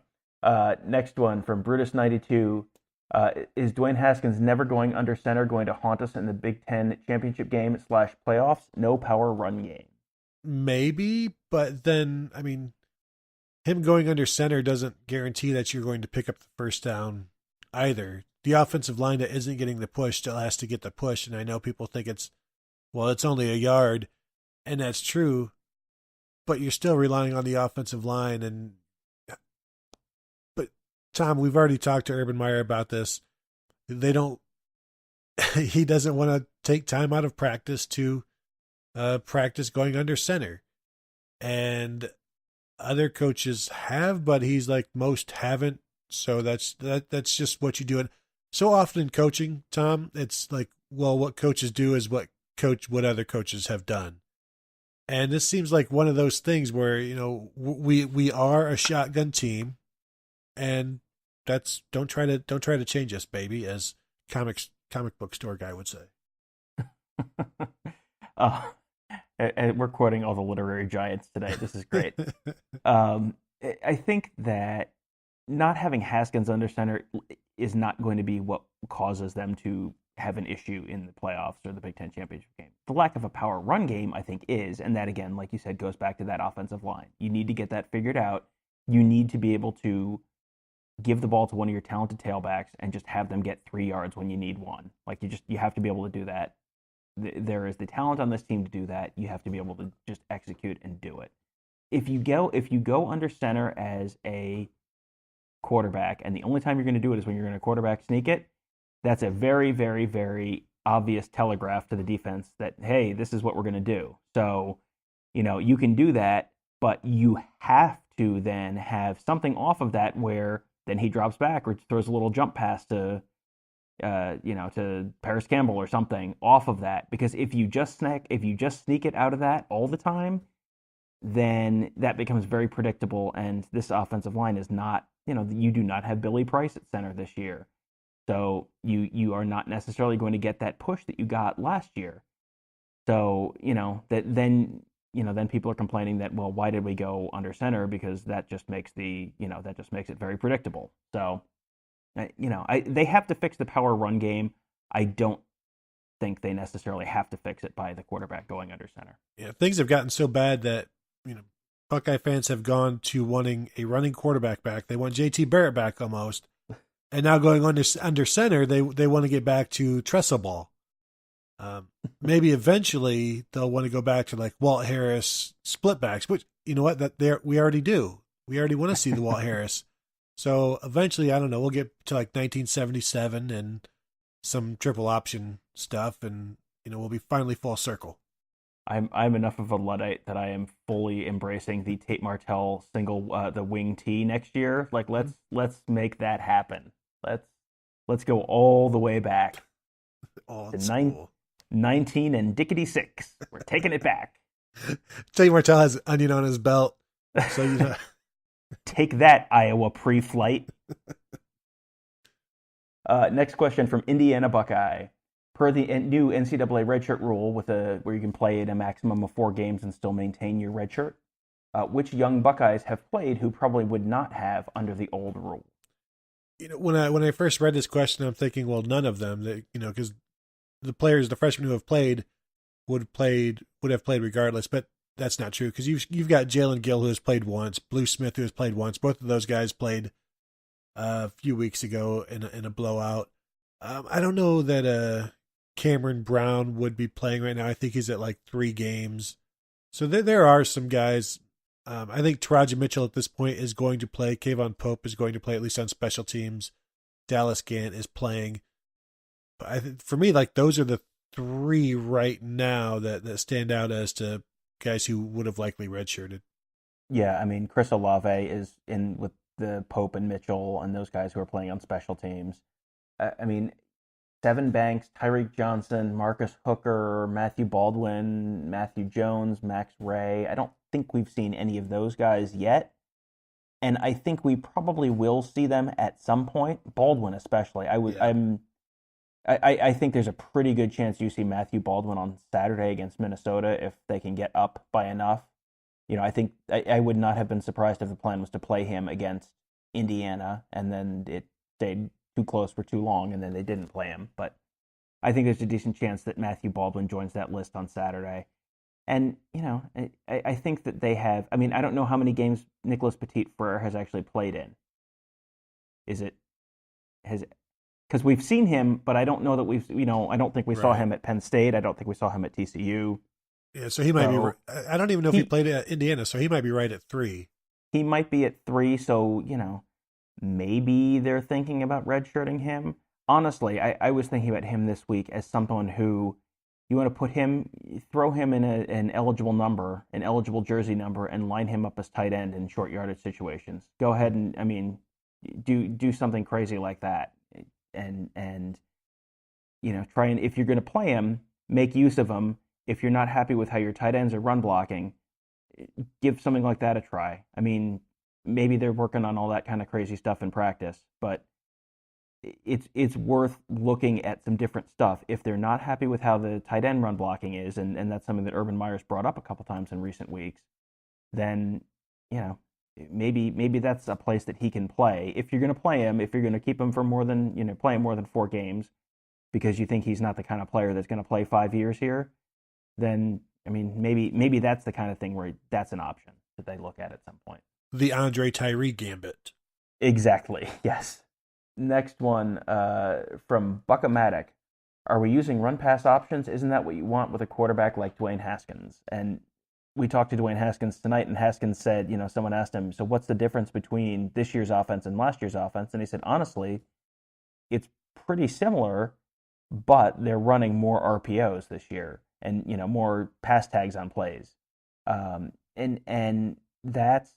Speaker 3: Next one from Brutus92. Is Dwayne Haskins never going under center going to haunt us in the Big Ten championship game / playoffs? No power run game.
Speaker 2: Maybe, but then, him going under center doesn't guarantee that you're going to pick up the first down either. the offensive line that isn't getting the push still has to get the push. And I know people think it's only a yard, and that's true, but you're still relying on the offensive line. But Tom, we've already talked to Urban Meyer about this. He doesn't want to take time out of practice to practice going under center. And other coaches have, but he's like, most haven't. So that's just what you do. And so often in coaching, Tom, it's like, well, what coaches do is what other coaches have done. And this seems like one of those things where, we are a shotgun team, and don't try to change us, baby, as comic book store guy would say.
Speaker 3: And we're quoting all the literary giants today. This is great. I think that not having Haskins under center is not going to be what causes them to have an issue in the playoffs or the Big Ten championship game. The lack of a power run game, I think, is, and that, again, like you said, goes back to that offensive line. You need to get that figured out. You need to be able to give the ball to one of your talented tailbacks and just have them get 3 yards when you need one. Like, you have to be able to do that. There is the talent on this team to do that. You have to be able to just execute and do it. If you go under center as a quarterback, and the only time you're going to do it is when you're going to quarterback sneak it, that's a very, very, very obvious telegraph to the defense that, hey, this is what we're going to do. So, you can do that, but you have to then have something off of that where then he drops back or throws a little jump pass to Paris Campbell or something off of that. Because if you just sneak it out of that all the time, then that becomes very predictable. And this offensive line is not, you do not have Billy Price at center this year. So you are not necessarily going to get that push that you got last year. So, then people are complaining that, well, why did we go under center? Because that just makes it very predictable. So, they have to fix the power run game. I don't think they necessarily have to fix it by the quarterback going under center.
Speaker 2: Yeah, things have gotten so bad that, Buckeye fans have gone to wanting a running quarterback back. They want JT Barrett back almost. And now going under center, they want to get back to trestle ball. Maybe eventually they'll want to go back to like Walt Harris split backs, which, you know what, we already do. We already want to see the Walt Harris. So eventually, I don't know, we'll get to like 1977 and some triple option stuff, and we'll be finally full circle.
Speaker 3: I'm enough of a Luddite that I am fully embracing the Tate Martell single the wing tee next year. Like let's make that happen. Let's go all the way back. To 19 and Dickety 6. We're taking it back.
Speaker 2: Tate Martell has onion on his belt, so
Speaker 3: Take that, Iowa pre-flight. Next question from Indiana Buckeye. Per the new NCAA redshirt rule, where you can play in a maximum of 4 games and still maintain your redshirt, which young Buckeyes have played who probably would not have under the old rule?
Speaker 2: When I first read this question, I'm thinking, well, none of them, because the freshmen who have played would have played regardless, but that's not true, because you've got Jalen Gill, who has played once, Blue Smith, who has played once. Both of those guys played a few weeks ago in a blowout. I don't know that Cameron Brown would be playing right now. I think he's at like 3 games. So there are some guys. I think Taraja Mitchell at this point is going to play. Kayvon Pope is going to play, at least on special teams. Dallas Gant is playing. But for me, like, those are the 3 right now that stand out as to guys who would have likely redshirted.
Speaker 3: Yeah, I mean, Chris Olave is in with the Pope and Mitchell and those guys who are playing on special teams. I mean, Sevyn Banks, Tyreek Johnson, Marcus Hooker, Matthew Baldwin, Matthew Jones, Max Ray. I don't think we've seen any of those guys yet. And I think we probably will see them at some point. Baldwin especially. I think there's a pretty good chance you see Matthew Baldwin on Saturday against Minnesota if they can get up by enough. I think I would not have been surprised if the plan was to play him against Indiana and then it stayed too close for too long and then they didn't play him. But I think there's a decent chance that Matthew Baldwin joins that list on Saturday. And, I think that they have, I mean, I don't know how many games Nicholas Petit-Frere has actually played in. because we've seen him, but I don't know that I don't think we saw
Speaker 2: Right.
Speaker 3: him at Penn State. I don't think we saw him at TCU.
Speaker 2: Yeah, so he might
Speaker 3: So
Speaker 2: be. I don't even know if he played at Indiana, so he might be right at 3.
Speaker 3: he might be at 3, so, maybe they're thinking about redshirting him. Honestly, I was thinking about him this week as someone who you want to throw him in an eligible number, an eligible jersey number, and line him up as tight end in short yardage situations. Go ahead and, do something crazy like that. And try and, if you're going to play him, make use of him. If you're not happy with how your tight ends are run blocking, give something like that a try. I mean, maybe they're working on all that kind of crazy stuff in practice, but it's worth looking at some different stuff. If they're not happy with how the tight end run blocking is, and that's something that Urban Meyer's brought up a couple times in recent weeks, then, maybe that's a place that he can play. If you're going to play him, if you're going to keep him for play him more than 4 games because you think he's not the kind of player that's going to play 5 years here, then, maybe that's the kind of thing where that's an option that they look at some point.
Speaker 2: The Andre Tyree gambit.
Speaker 3: Exactly, yes. Next one from Buckamatic. Are we using run-pass options? Isn't that what you want with a quarterback like Dwayne Haskins? And we talked to Dwayne Haskins tonight, and Haskins said, someone asked him, so what's the difference between this year's offense and last year's offense? And he said, honestly, it's pretty similar, but they're running more RPOs this year and, more pass tags on plays. And that's,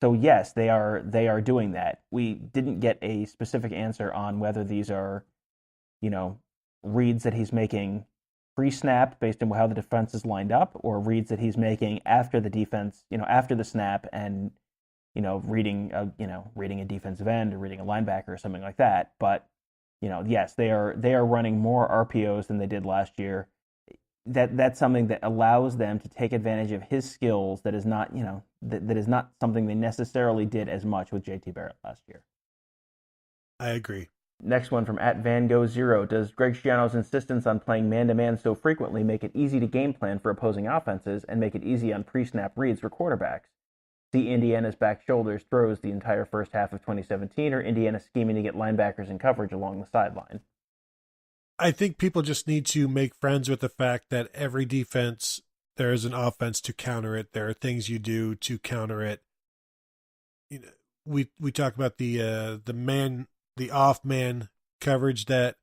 Speaker 3: so yes, they are doing that. We didn't get a specific answer on whether these are, reads that he's making pre-snap based on how the defense is lined up, or reads that he's making after the defense, after the snap, and reading a defensive end or reading a linebacker or something like that. But yes, they are running more RPOs than they did last year. That's something that allows them to take advantage of his skills. That is not, that is not something they necessarily did as much with JT Barrett last year.
Speaker 2: I agree.
Speaker 3: Next one from @VanGo0. Does Greg Schiano's insistence on playing man-to-man so frequently make it easy to game plan for opposing offenses and make it easy on pre-snap reads for quarterbacks? See Indiana's back shoulders throws the entire first half of 2017, or Indiana scheming to get linebackers in coverage along the sideline?
Speaker 2: I think people just need to make friends with the fact that every defense, there is an offense to counter it. There are things you do to counter it. We talk about the off man coverage that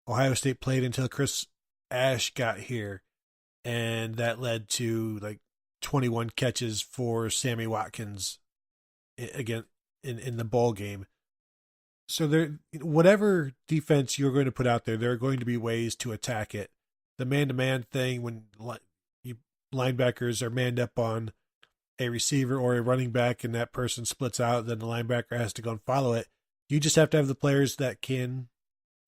Speaker 2: Ohio State played until Chris Ash got here, and that led to like 21 catches for Sammy Watkins again in the bowl game. So whatever defense you're going to put out there, there are going to be ways to attack it. The man-to-man thing, when linebackers are manned up on a receiver or a running back and that person splits out, then the linebacker has to go and follow it. You just have to have the players that can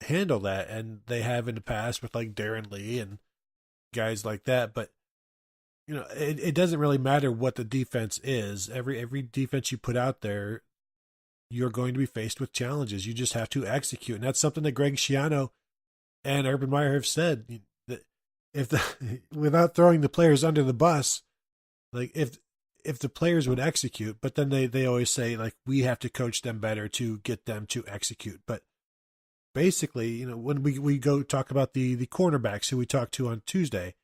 Speaker 2: handle that, and they have in the past with like Darren Lee and guys like that. But it doesn't really matter what the defense is. Every defense you put out there, you're going to be faced with challenges. You just have to execute. And that's something that Greg Schiano and Urban Meyer have said, that without throwing the players under the bus, like if the players would execute, but then they always say, like, we have to coach them better to get them to execute. But basically, when we go talk about the cornerbacks who we talked to on Tuesday,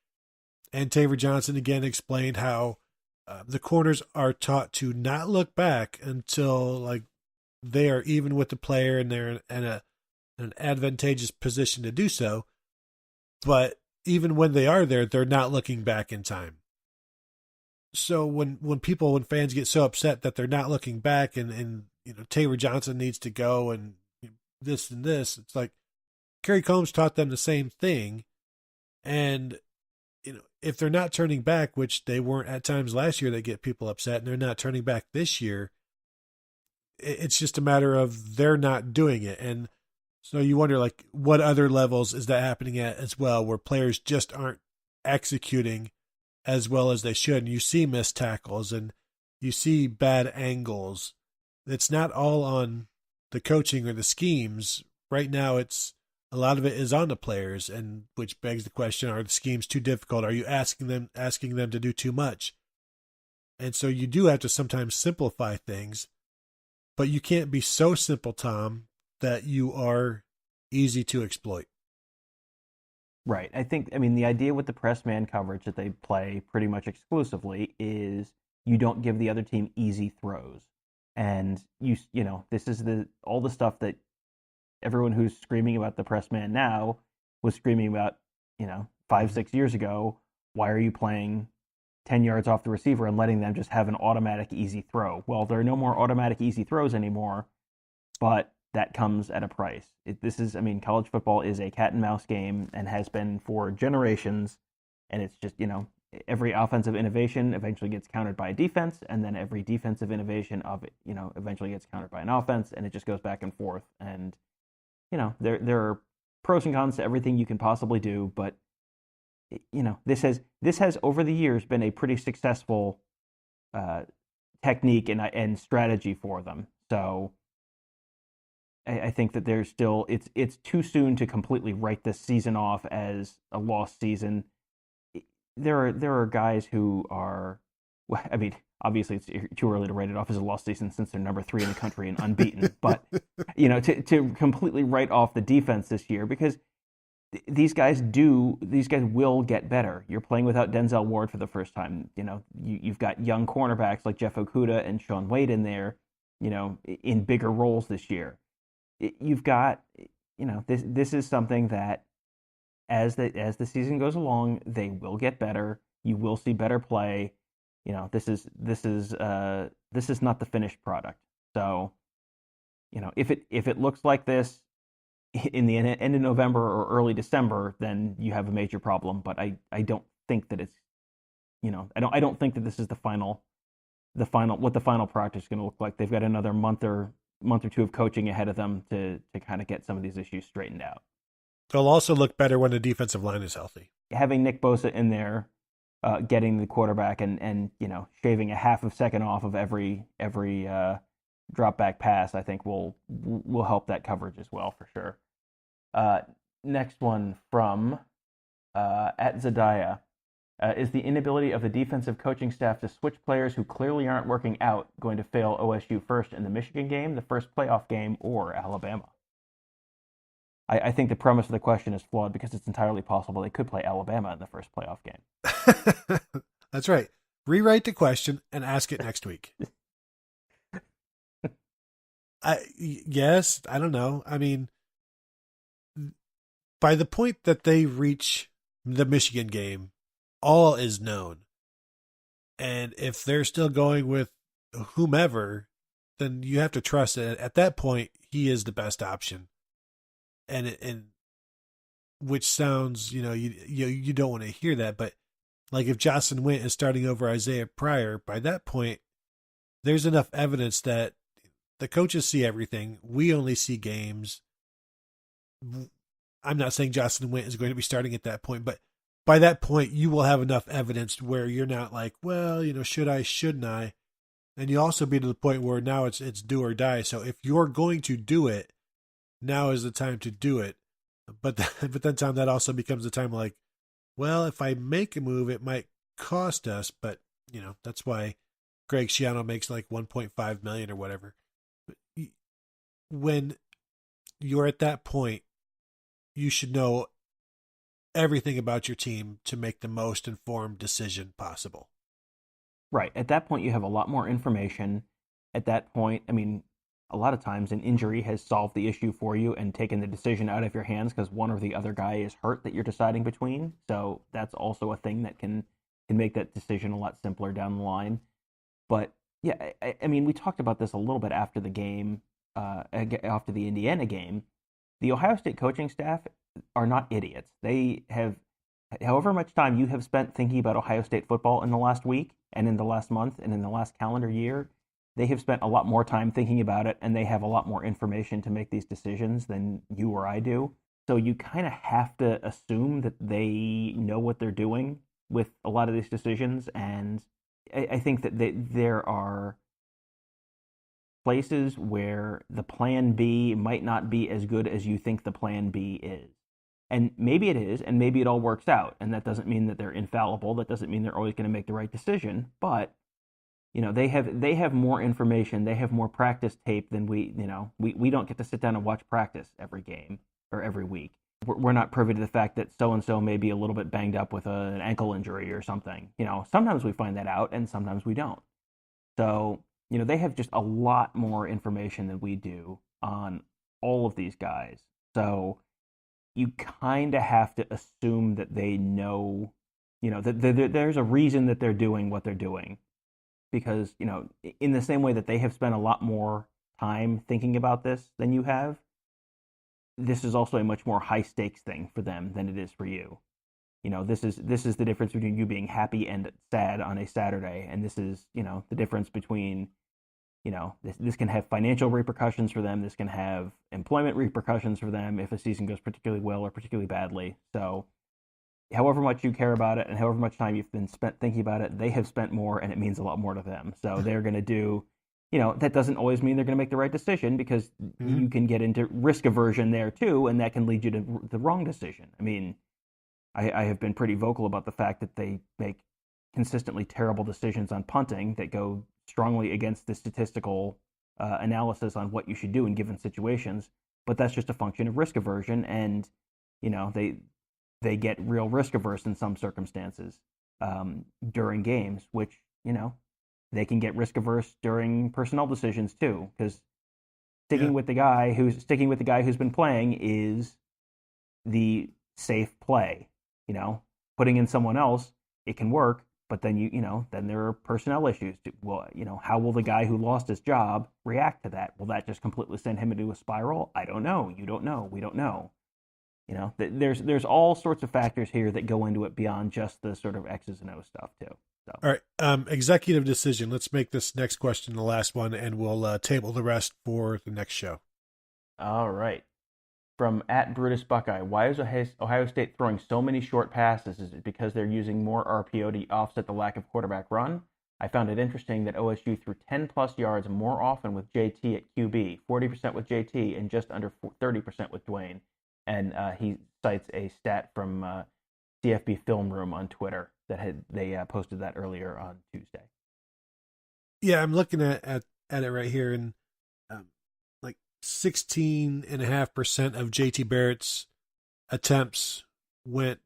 Speaker 2: and Taver Johnson again explained how the corners are taught to not look back until like they are even with the player and they're in an advantageous position to do so. But even when they are there, they're not looking back in time. So when fans get so upset that they're not looking back and Taver Johnson needs to go and this and this, it's like Kerry Combs taught them the same thing. And if they're not turning back, which they weren't at times last year, they get people upset, and they're not turning back this year, it's just a matter of they're not doing it. And so you wonder, like, what other levels is that happening at as well, where players just aren't executing as well as they should. And you see missed tackles and you see bad angles. It's not all on the coaching or the schemes. Right now, a lot of it is on the players, and which begs the question, are the schemes too difficult? Are you asking them to do too much? And so you do have to sometimes simplify things, but you can't be so simple, Tom, that you are easy to exploit.
Speaker 3: Right. I mean, the idea with the press man coverage that they play pretty much exclusively is you don't give the other team easy throws. And this is all the stuff that everyone who's screaming about the press man now was screaming about, 5-6 years ago. Why are you playing 10 yards off the receiver and letting them just have an automatic easy throw? Well, there are no more automatic easy throws anymore, but that comes at a price. College football is a cat and mouse game and has been for generations. And it's just, every offensive innovation eventually gets countered by a defense. And then every defensive innovation eventually gets countered by an offense. And it just goes back and forth. And, there are pros and cons to everything you can possibly do. But, this has over the years been a pretty successful technique and strategy for them. So I think that there's still it's too soon to completely write this season off as a lost season. There are guys who are, obviously it's too early to write it off as a lost season since they're number 3 in the country and unbeaten. But to completely write off the defense this year, because these guys will get better. You're playing without Denzel Ward for the first time. You've got young cornerbacks like Jeff Okudah and Shaun Wade in there, in bigger roles this year. You've got, this is something that as the season goes along, they will get better. You will see better play. This is not the finished product. So, if it looks like this in the end of November or early December, then you have a major problem. But I don't think that it's, I don't think that this is the final what the final product is going to look like. They've got another month or two of coaching ahead of them to kind of get some of these issues straightened out.
Speaker 2: They'll also look better when the defensive line is healthy.
Speaker 3: Having Nick Bosa in there, getting the quarterback and shaving a half a second off of every drop back pass, I think will help that coverage as well for sure. Next one from at Zadiah. Is the inability of the defensive coaching staff to switch players who clearly aren't working out going to fail OSU first in the Michigan game, the first playoff game, or Alabama? I think the premise of the question is flawed because it's entirely possible they could play Alabama in the first playoff game.
Speaker 2: That's right. Rewrite the question and ask it next week. Yes, I don't know. I mean, by the point that they reach the Michigan game, all is known. And if they're still going with whomever, then you have to trust it. At that point, he is the best option. And which sounds, you don't want to hear that, but like if Jocelyn Wint is starting over Isaiah Pryor, by that point, there's enough evidence that the coaches see everything. We only see games. I'm not saying Jocelyn Wint is going to be starting at that point, but by that point, you will have enough evidence where you're not like, well, should I, shouldn't I? And you also be to the point where now it's do or die. So if you're going to do it, now is the time to do it. But then, Tom, that also becomes the time like, well, if I make a move, it might cost us. But, that's why Greg Schiano makes like $1.5 million or whatever. When you're at that point, you should know everything about your team to make the most informed decision possible.
Speaker 3: Right. At that point, you have a lot more information. At that point, a lot of times an injury has solved the issue for you and taken the decision out of your hands because one or the other guy is hurt that you're deciding between. So that's also a thing that can make that decision a lot simpler down the line. But yeah, we talked about this a little bit after the game, after the Indiana game. The Ohio State coaching staff are not idiots. They have, however much time you have spent thinking about Ohio State football in the last week and in the last month and in the last calendar year, they have spent a lot more time thinking about it, and they have a lot more information to make these decisions than you or I do. So you kind of have to assume that they know what they're doing with a lot of these decisions. And I think that there are places where the plan B might not be as good as you think the plan B is. And maybe it is, and maybe it all works out. And that doesn't mean that they're infallible. That doesn't mean they're always going to make the right decision. But they have more information. They have more practice tape than we don't get to sit down and watch practice every game. or every week. We're not privy to the fact that so-and-so may be a little bit banged up with an ankle injury or something. Sometimes we find that out and sometimes we don't. So, they have just a lot more information than we do on all of these guys. So you kind of have to assume that they know, that there's a reason that they're doing what they're doing. Because, in the same way that they have spent a lot more time thinking about this than you have, this is also a much more high stakes thing for them than it is for you. This is the difference between you being happy and sad on a Saturday, and this is, the difference between, this can have financial repercussions for them. This can have employment repercussions for them if a season goes particularly well or particularly badly. So however much you care about it and however much time you've been spent thinking about it, they have spent more, and it means a lot more to them. So they're going to do, that doesn't always mean they're going to make the right decision, because you can get into risk aversion there too, and that can lead you to the wrong decision. I mean, I have been pretty vocal about the fact that they make consistently terrible decisions on punting that go strongly against the statistical analysis on what you should do in given situations, but that's just a function of risk aversion, and they get real risk averse in some circumstances during games, which they can get risk averse during personnel decisions too, because sticking with the guy who's been playing is the safe play. Putting in someone else, it can work, but then then there are personnel issues. Well, how will the guy who lost his job react to that? Will that just completely send him into a spiral? I don't know. You don't know. We don't know. There's all sorts of factors here that go into it beyond just the sort of X's and O's stuff too. So.
Speaker 2: All right, executive decision. Let's make this next question the last one, and we'll table the rest for the next show.
Speaker 3: All right. From @Brutus Buckeye, why is Ohio State throwing so many short passes? Is it because they're using more RPO to offset the lack of quarterback run? I found it interesting that OSU threw 10-plus yards more often with JT at QB, 40% with JT, and just under 30% with Dwayne. And he cites a stat from CFB Film Room on Twitter that they posted that earlier on Tuesday.
Speaker 2: Yeah, I'm looking at it right here, and 16.5% of JT Barrett's attempts went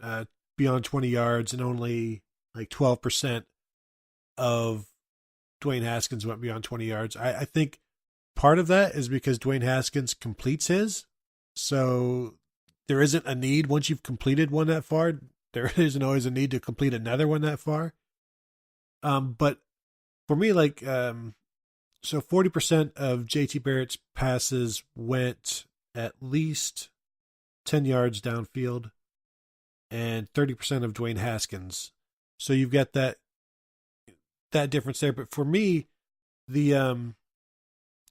Speaker 2: beyond 20 yards, and only 12% of Dwayne Haskins went beyond 20 yards. I think part of that is because Dwayne Haskins completes his, so there isn't a need once you've completed one that far. There isn't always a need to complete another one that far. But for me, so 40% of JT Barrett's passes went at least 10 yards downfield, and 30% of Dwayne Haskins. So you've got that difference there. But for me, and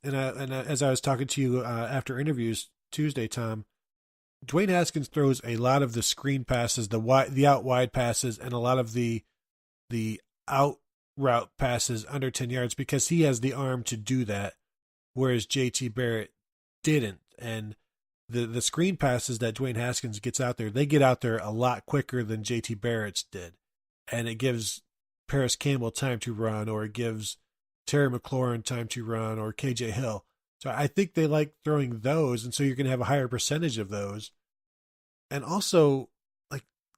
Speaker 2: as I was talking to you after interviews Tuesday, Tom, Dwayne Haskins throws a lot of the screen passes, the out wide passes, and a lot of the out route passes under 10 yards because he has the arm to do that, whereas JT Barrett didn't. And the screen passes that Dwayne Haskins gets out there, they get out there a lot quicker than JT Barrett's did. And it gives Paris Campbell time to run, or it gives Terry McLaurin time to run, or KJ Hill. So I think they like throwing those, and so you're going to have a higher percentage of those. And also,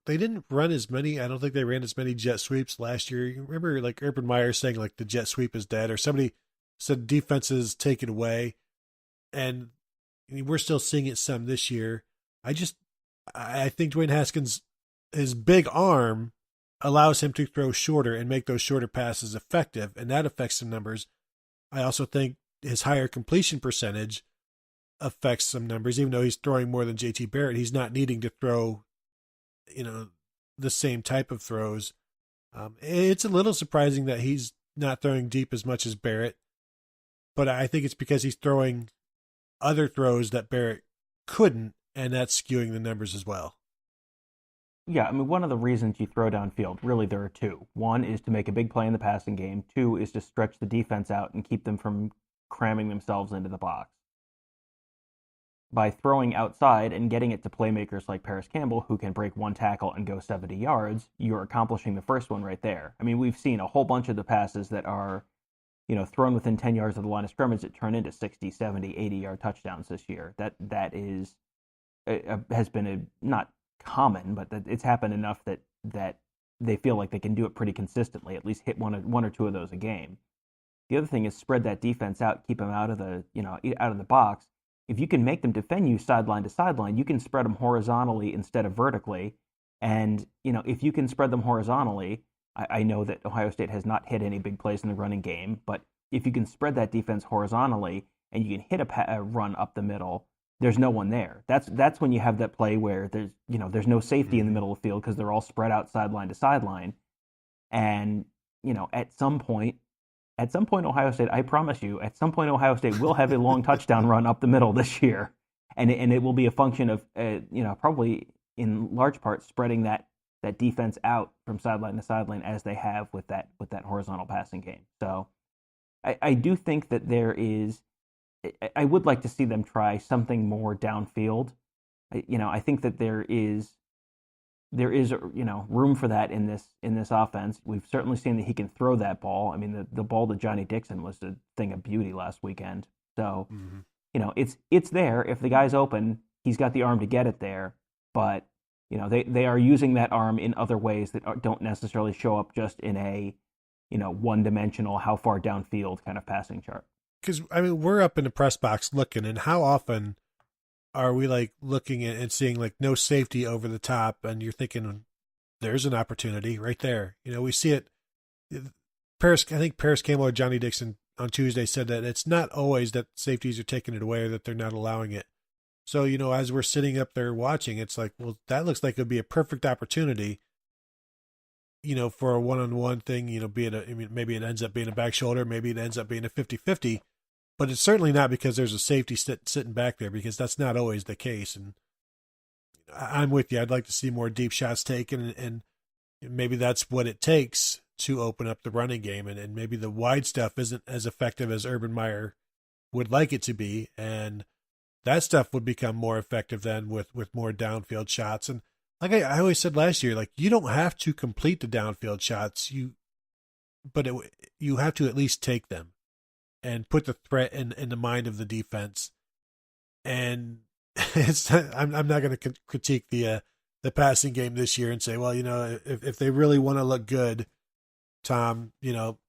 Speaker 2: they didn't run as many. I don't think they ran as many jet sweeps last year. You remember, Urban Meyer saying, the jet sweep is dead, or somebody said defenses take it away. And we're still seeing it some this year. I think Dwayne Haskins, his big arm allows him to throw shorter and make those shorter passes effective, and that affects some numbers. I also think his higher completion percentage affects some numbers, even though he's throwing more than JT Barrett. He's not needing to throw, the same type of throws. It's a little surprising that he's not throwing deep as much as Barrett, but I think it's because he's throwing other throws that Barrett couldn't, and that's skewing the numbers as well.
Speaker 3: Yeah, I mean, one of the reasons you throw downfield, really there are two. One is to make a big play in the passing game. Two is to stretch the defense out and keep them from cramming themselves into the box. By throwing outside and getting it to playmakers like Paris Campbell, who can break one tackle and go 70 yards, you're accomplishing the first one right there. I mean, we've seen a whole bunch of the passes that are, thrown within 10 yards of the line of scrimmage that turn into 60, 70, 80-yard touchdowns this year. That is has been not common, but that it's happened enough that they feel like they can do it pretty consistently, at least hit one or two of those a game. The other thing is spread that defense out, keep them out of the box. If you can make them defend you sideline to sideline, you can spread them horizontally instead of vertically. And, if you can spread them horizontally, I know that Ohio State has not hit any big plays in the running game, but if you can spread that defense horizontally and you can hit a run up the middle, there's no one there. That's when you have that play where there's no safety in the middle of the field because they're all spread out sideline to sideline. And, at some point, Ohio State, I promise you, at some point, Ohio State will have a long touchdown run up the middle this year. And it will be a function of, probably in large part spreading that defense out from sideline to sideline as they have with that horizontal passing game. So I do think that I would like to see them try something more downfield. I think that there is room for that in this offense. We've certainly seen that he can throw that ball. I mean, the ball to Johnny Dixon was a thing of beauty last weekend. So, it's there. If the guy's open, he's got the arm to get it there. But, they are using that arm in other ways that don't necessarily show up just in a, one-dimensional, how far downfield kind of passing chart.
Speaker 2: Because, we're up in the press box looking, and how often are we like looking at and seeing like no safety over the top, and you're thinking there's an opportunity right there. We see it. I think Paris Campbell or Johnny Dixon on Tuesday said that it's not always that safeties are taking it away or that they're not allowing it. So, as we're sitting up there watching, it's like, well, that looks like it would be a perfect opportunity, for a one-on-one thing, maybe it ends up being a back shoulder, maybe it ends up being a 50-50. But it's certainly not because there's a safety sitting back there, because that's not always the case. And I'm with you. I'd like to see more deep shots taken, and maybe that's what it takes to open up the running game. And maybe the wide stuff isn't as effective as Urban Meyer would like it to be. And that stuff would become more effective then with more downfield shots. And like I always said last year, like, you don't have to complete the downfield shots, but you have to at least take them and put the threat in the mind of the defense. And I'm not going to critique the passing game this year and say, well, if they really want to look good, Tom,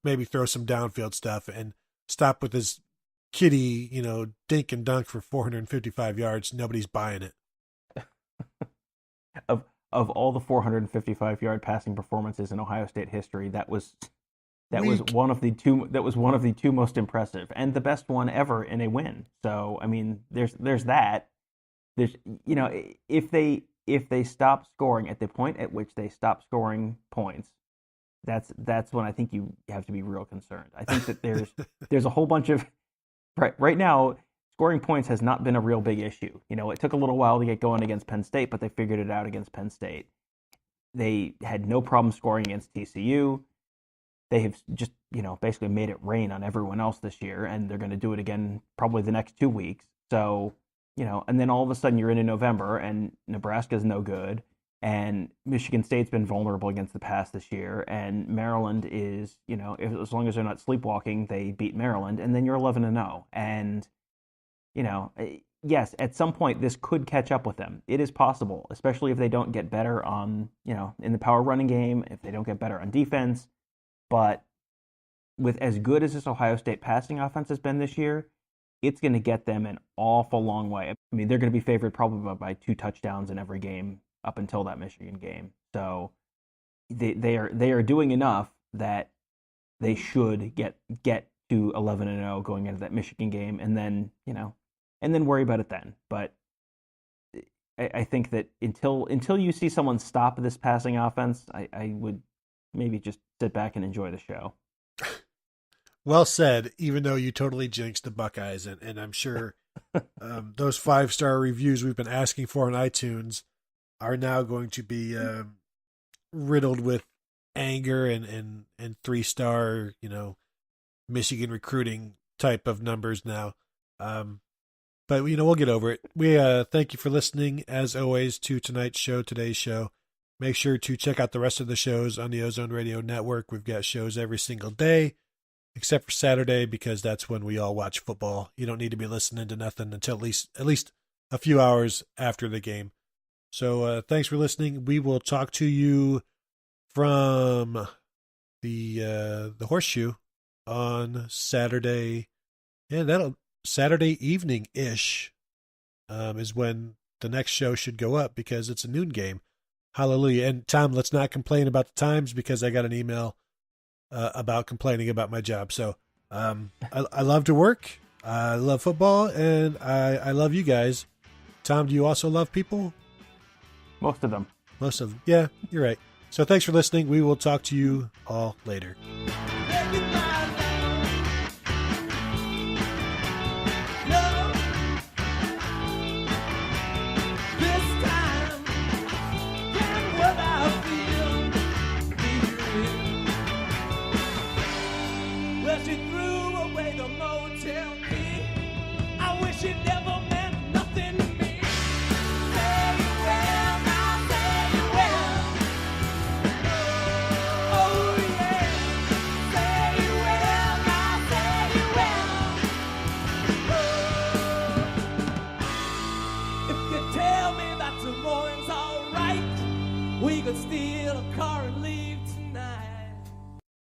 Speaker 2: maybe throw some downfield stuff and stop with this kiddie, dink and dunk for 455 yards. Nobody's buying it.
Speaker 3: Of all the 455-yard passing performances in Ohio State history, that was one of the two most impressive and the best one ever in a win. So, there's that. There's, if they stop scoring at the point at which they stop scoring points, that's when I think you have to be real concerned. I think that there's a whole bunch of right now, scoring points has not been a real big issue. It took a little while to get going against Penn State, but they figured it out against Penn State. They had no problem scoring against TCU. They have just, basically made it rain on everyone else this year, and they're going to do it again probably the next 2 weeks. So, and then all of a sudden you're into November, and Nebraska's no good, and Michigan State's been vulnerable against the pass this year, and Maryland is, as long as they're not sleepwalking, they beat Maryland, and then you're 11-0. And, yes, at some point this could catch up with them. It is possible, especially if they don't get better on, in the power running game, if they don't get better on defense. But with as good as this Ohio State passing offense has been this year, it's going to get them an awful long way. They're going to be favored probably by 2 touchdowns in every game up until that Michigan game. So they are doing enough that they should get to 11-0 going into that Michigan game, and then worry about it then. But I think that until you see someone stop this passing offense, I would maybe just sit back and enjoy the show.
Speaker 2: Well said, even though you totally jinxed the Buckeyes. And I'm sure those 5-star reviews we've been asking for on iTunes are now going to be riddled with anger and 3-star, Michigan recruiting type of numbers now. But, we'll get over it. We thank you for listening, as always, to today's show. Make sure to check out the rest of the shows on the Ozone Radio Network. We've got shows every single day, except for Saturday, because that's when we all watch football. You don't need to be listening to nothing until at least a few hours after the game. So thanks for listening. We will talk to you from the Horseshoe on Saturday. Yeah, that'll Saturday evening ish is when the next show should go up because it's a noon game. Hallelujah. And Tom, let's not complain about the times because I got an email about complaining about my job. So I love to work. I love football, and I love you guys. Tom, do you also love people?
Speaker 3: Most of them.
Speaker 2: Most of them. Yeah, you're right. So thanks for listening. We will talk to you all later.
Speaker 4: She threw away the motel key. I wish it never meant nothing to me. Say it well, now say it well. Oh yeah. Say it well, now say it well. If you tell me that tomorrow's alright, we could steal a car and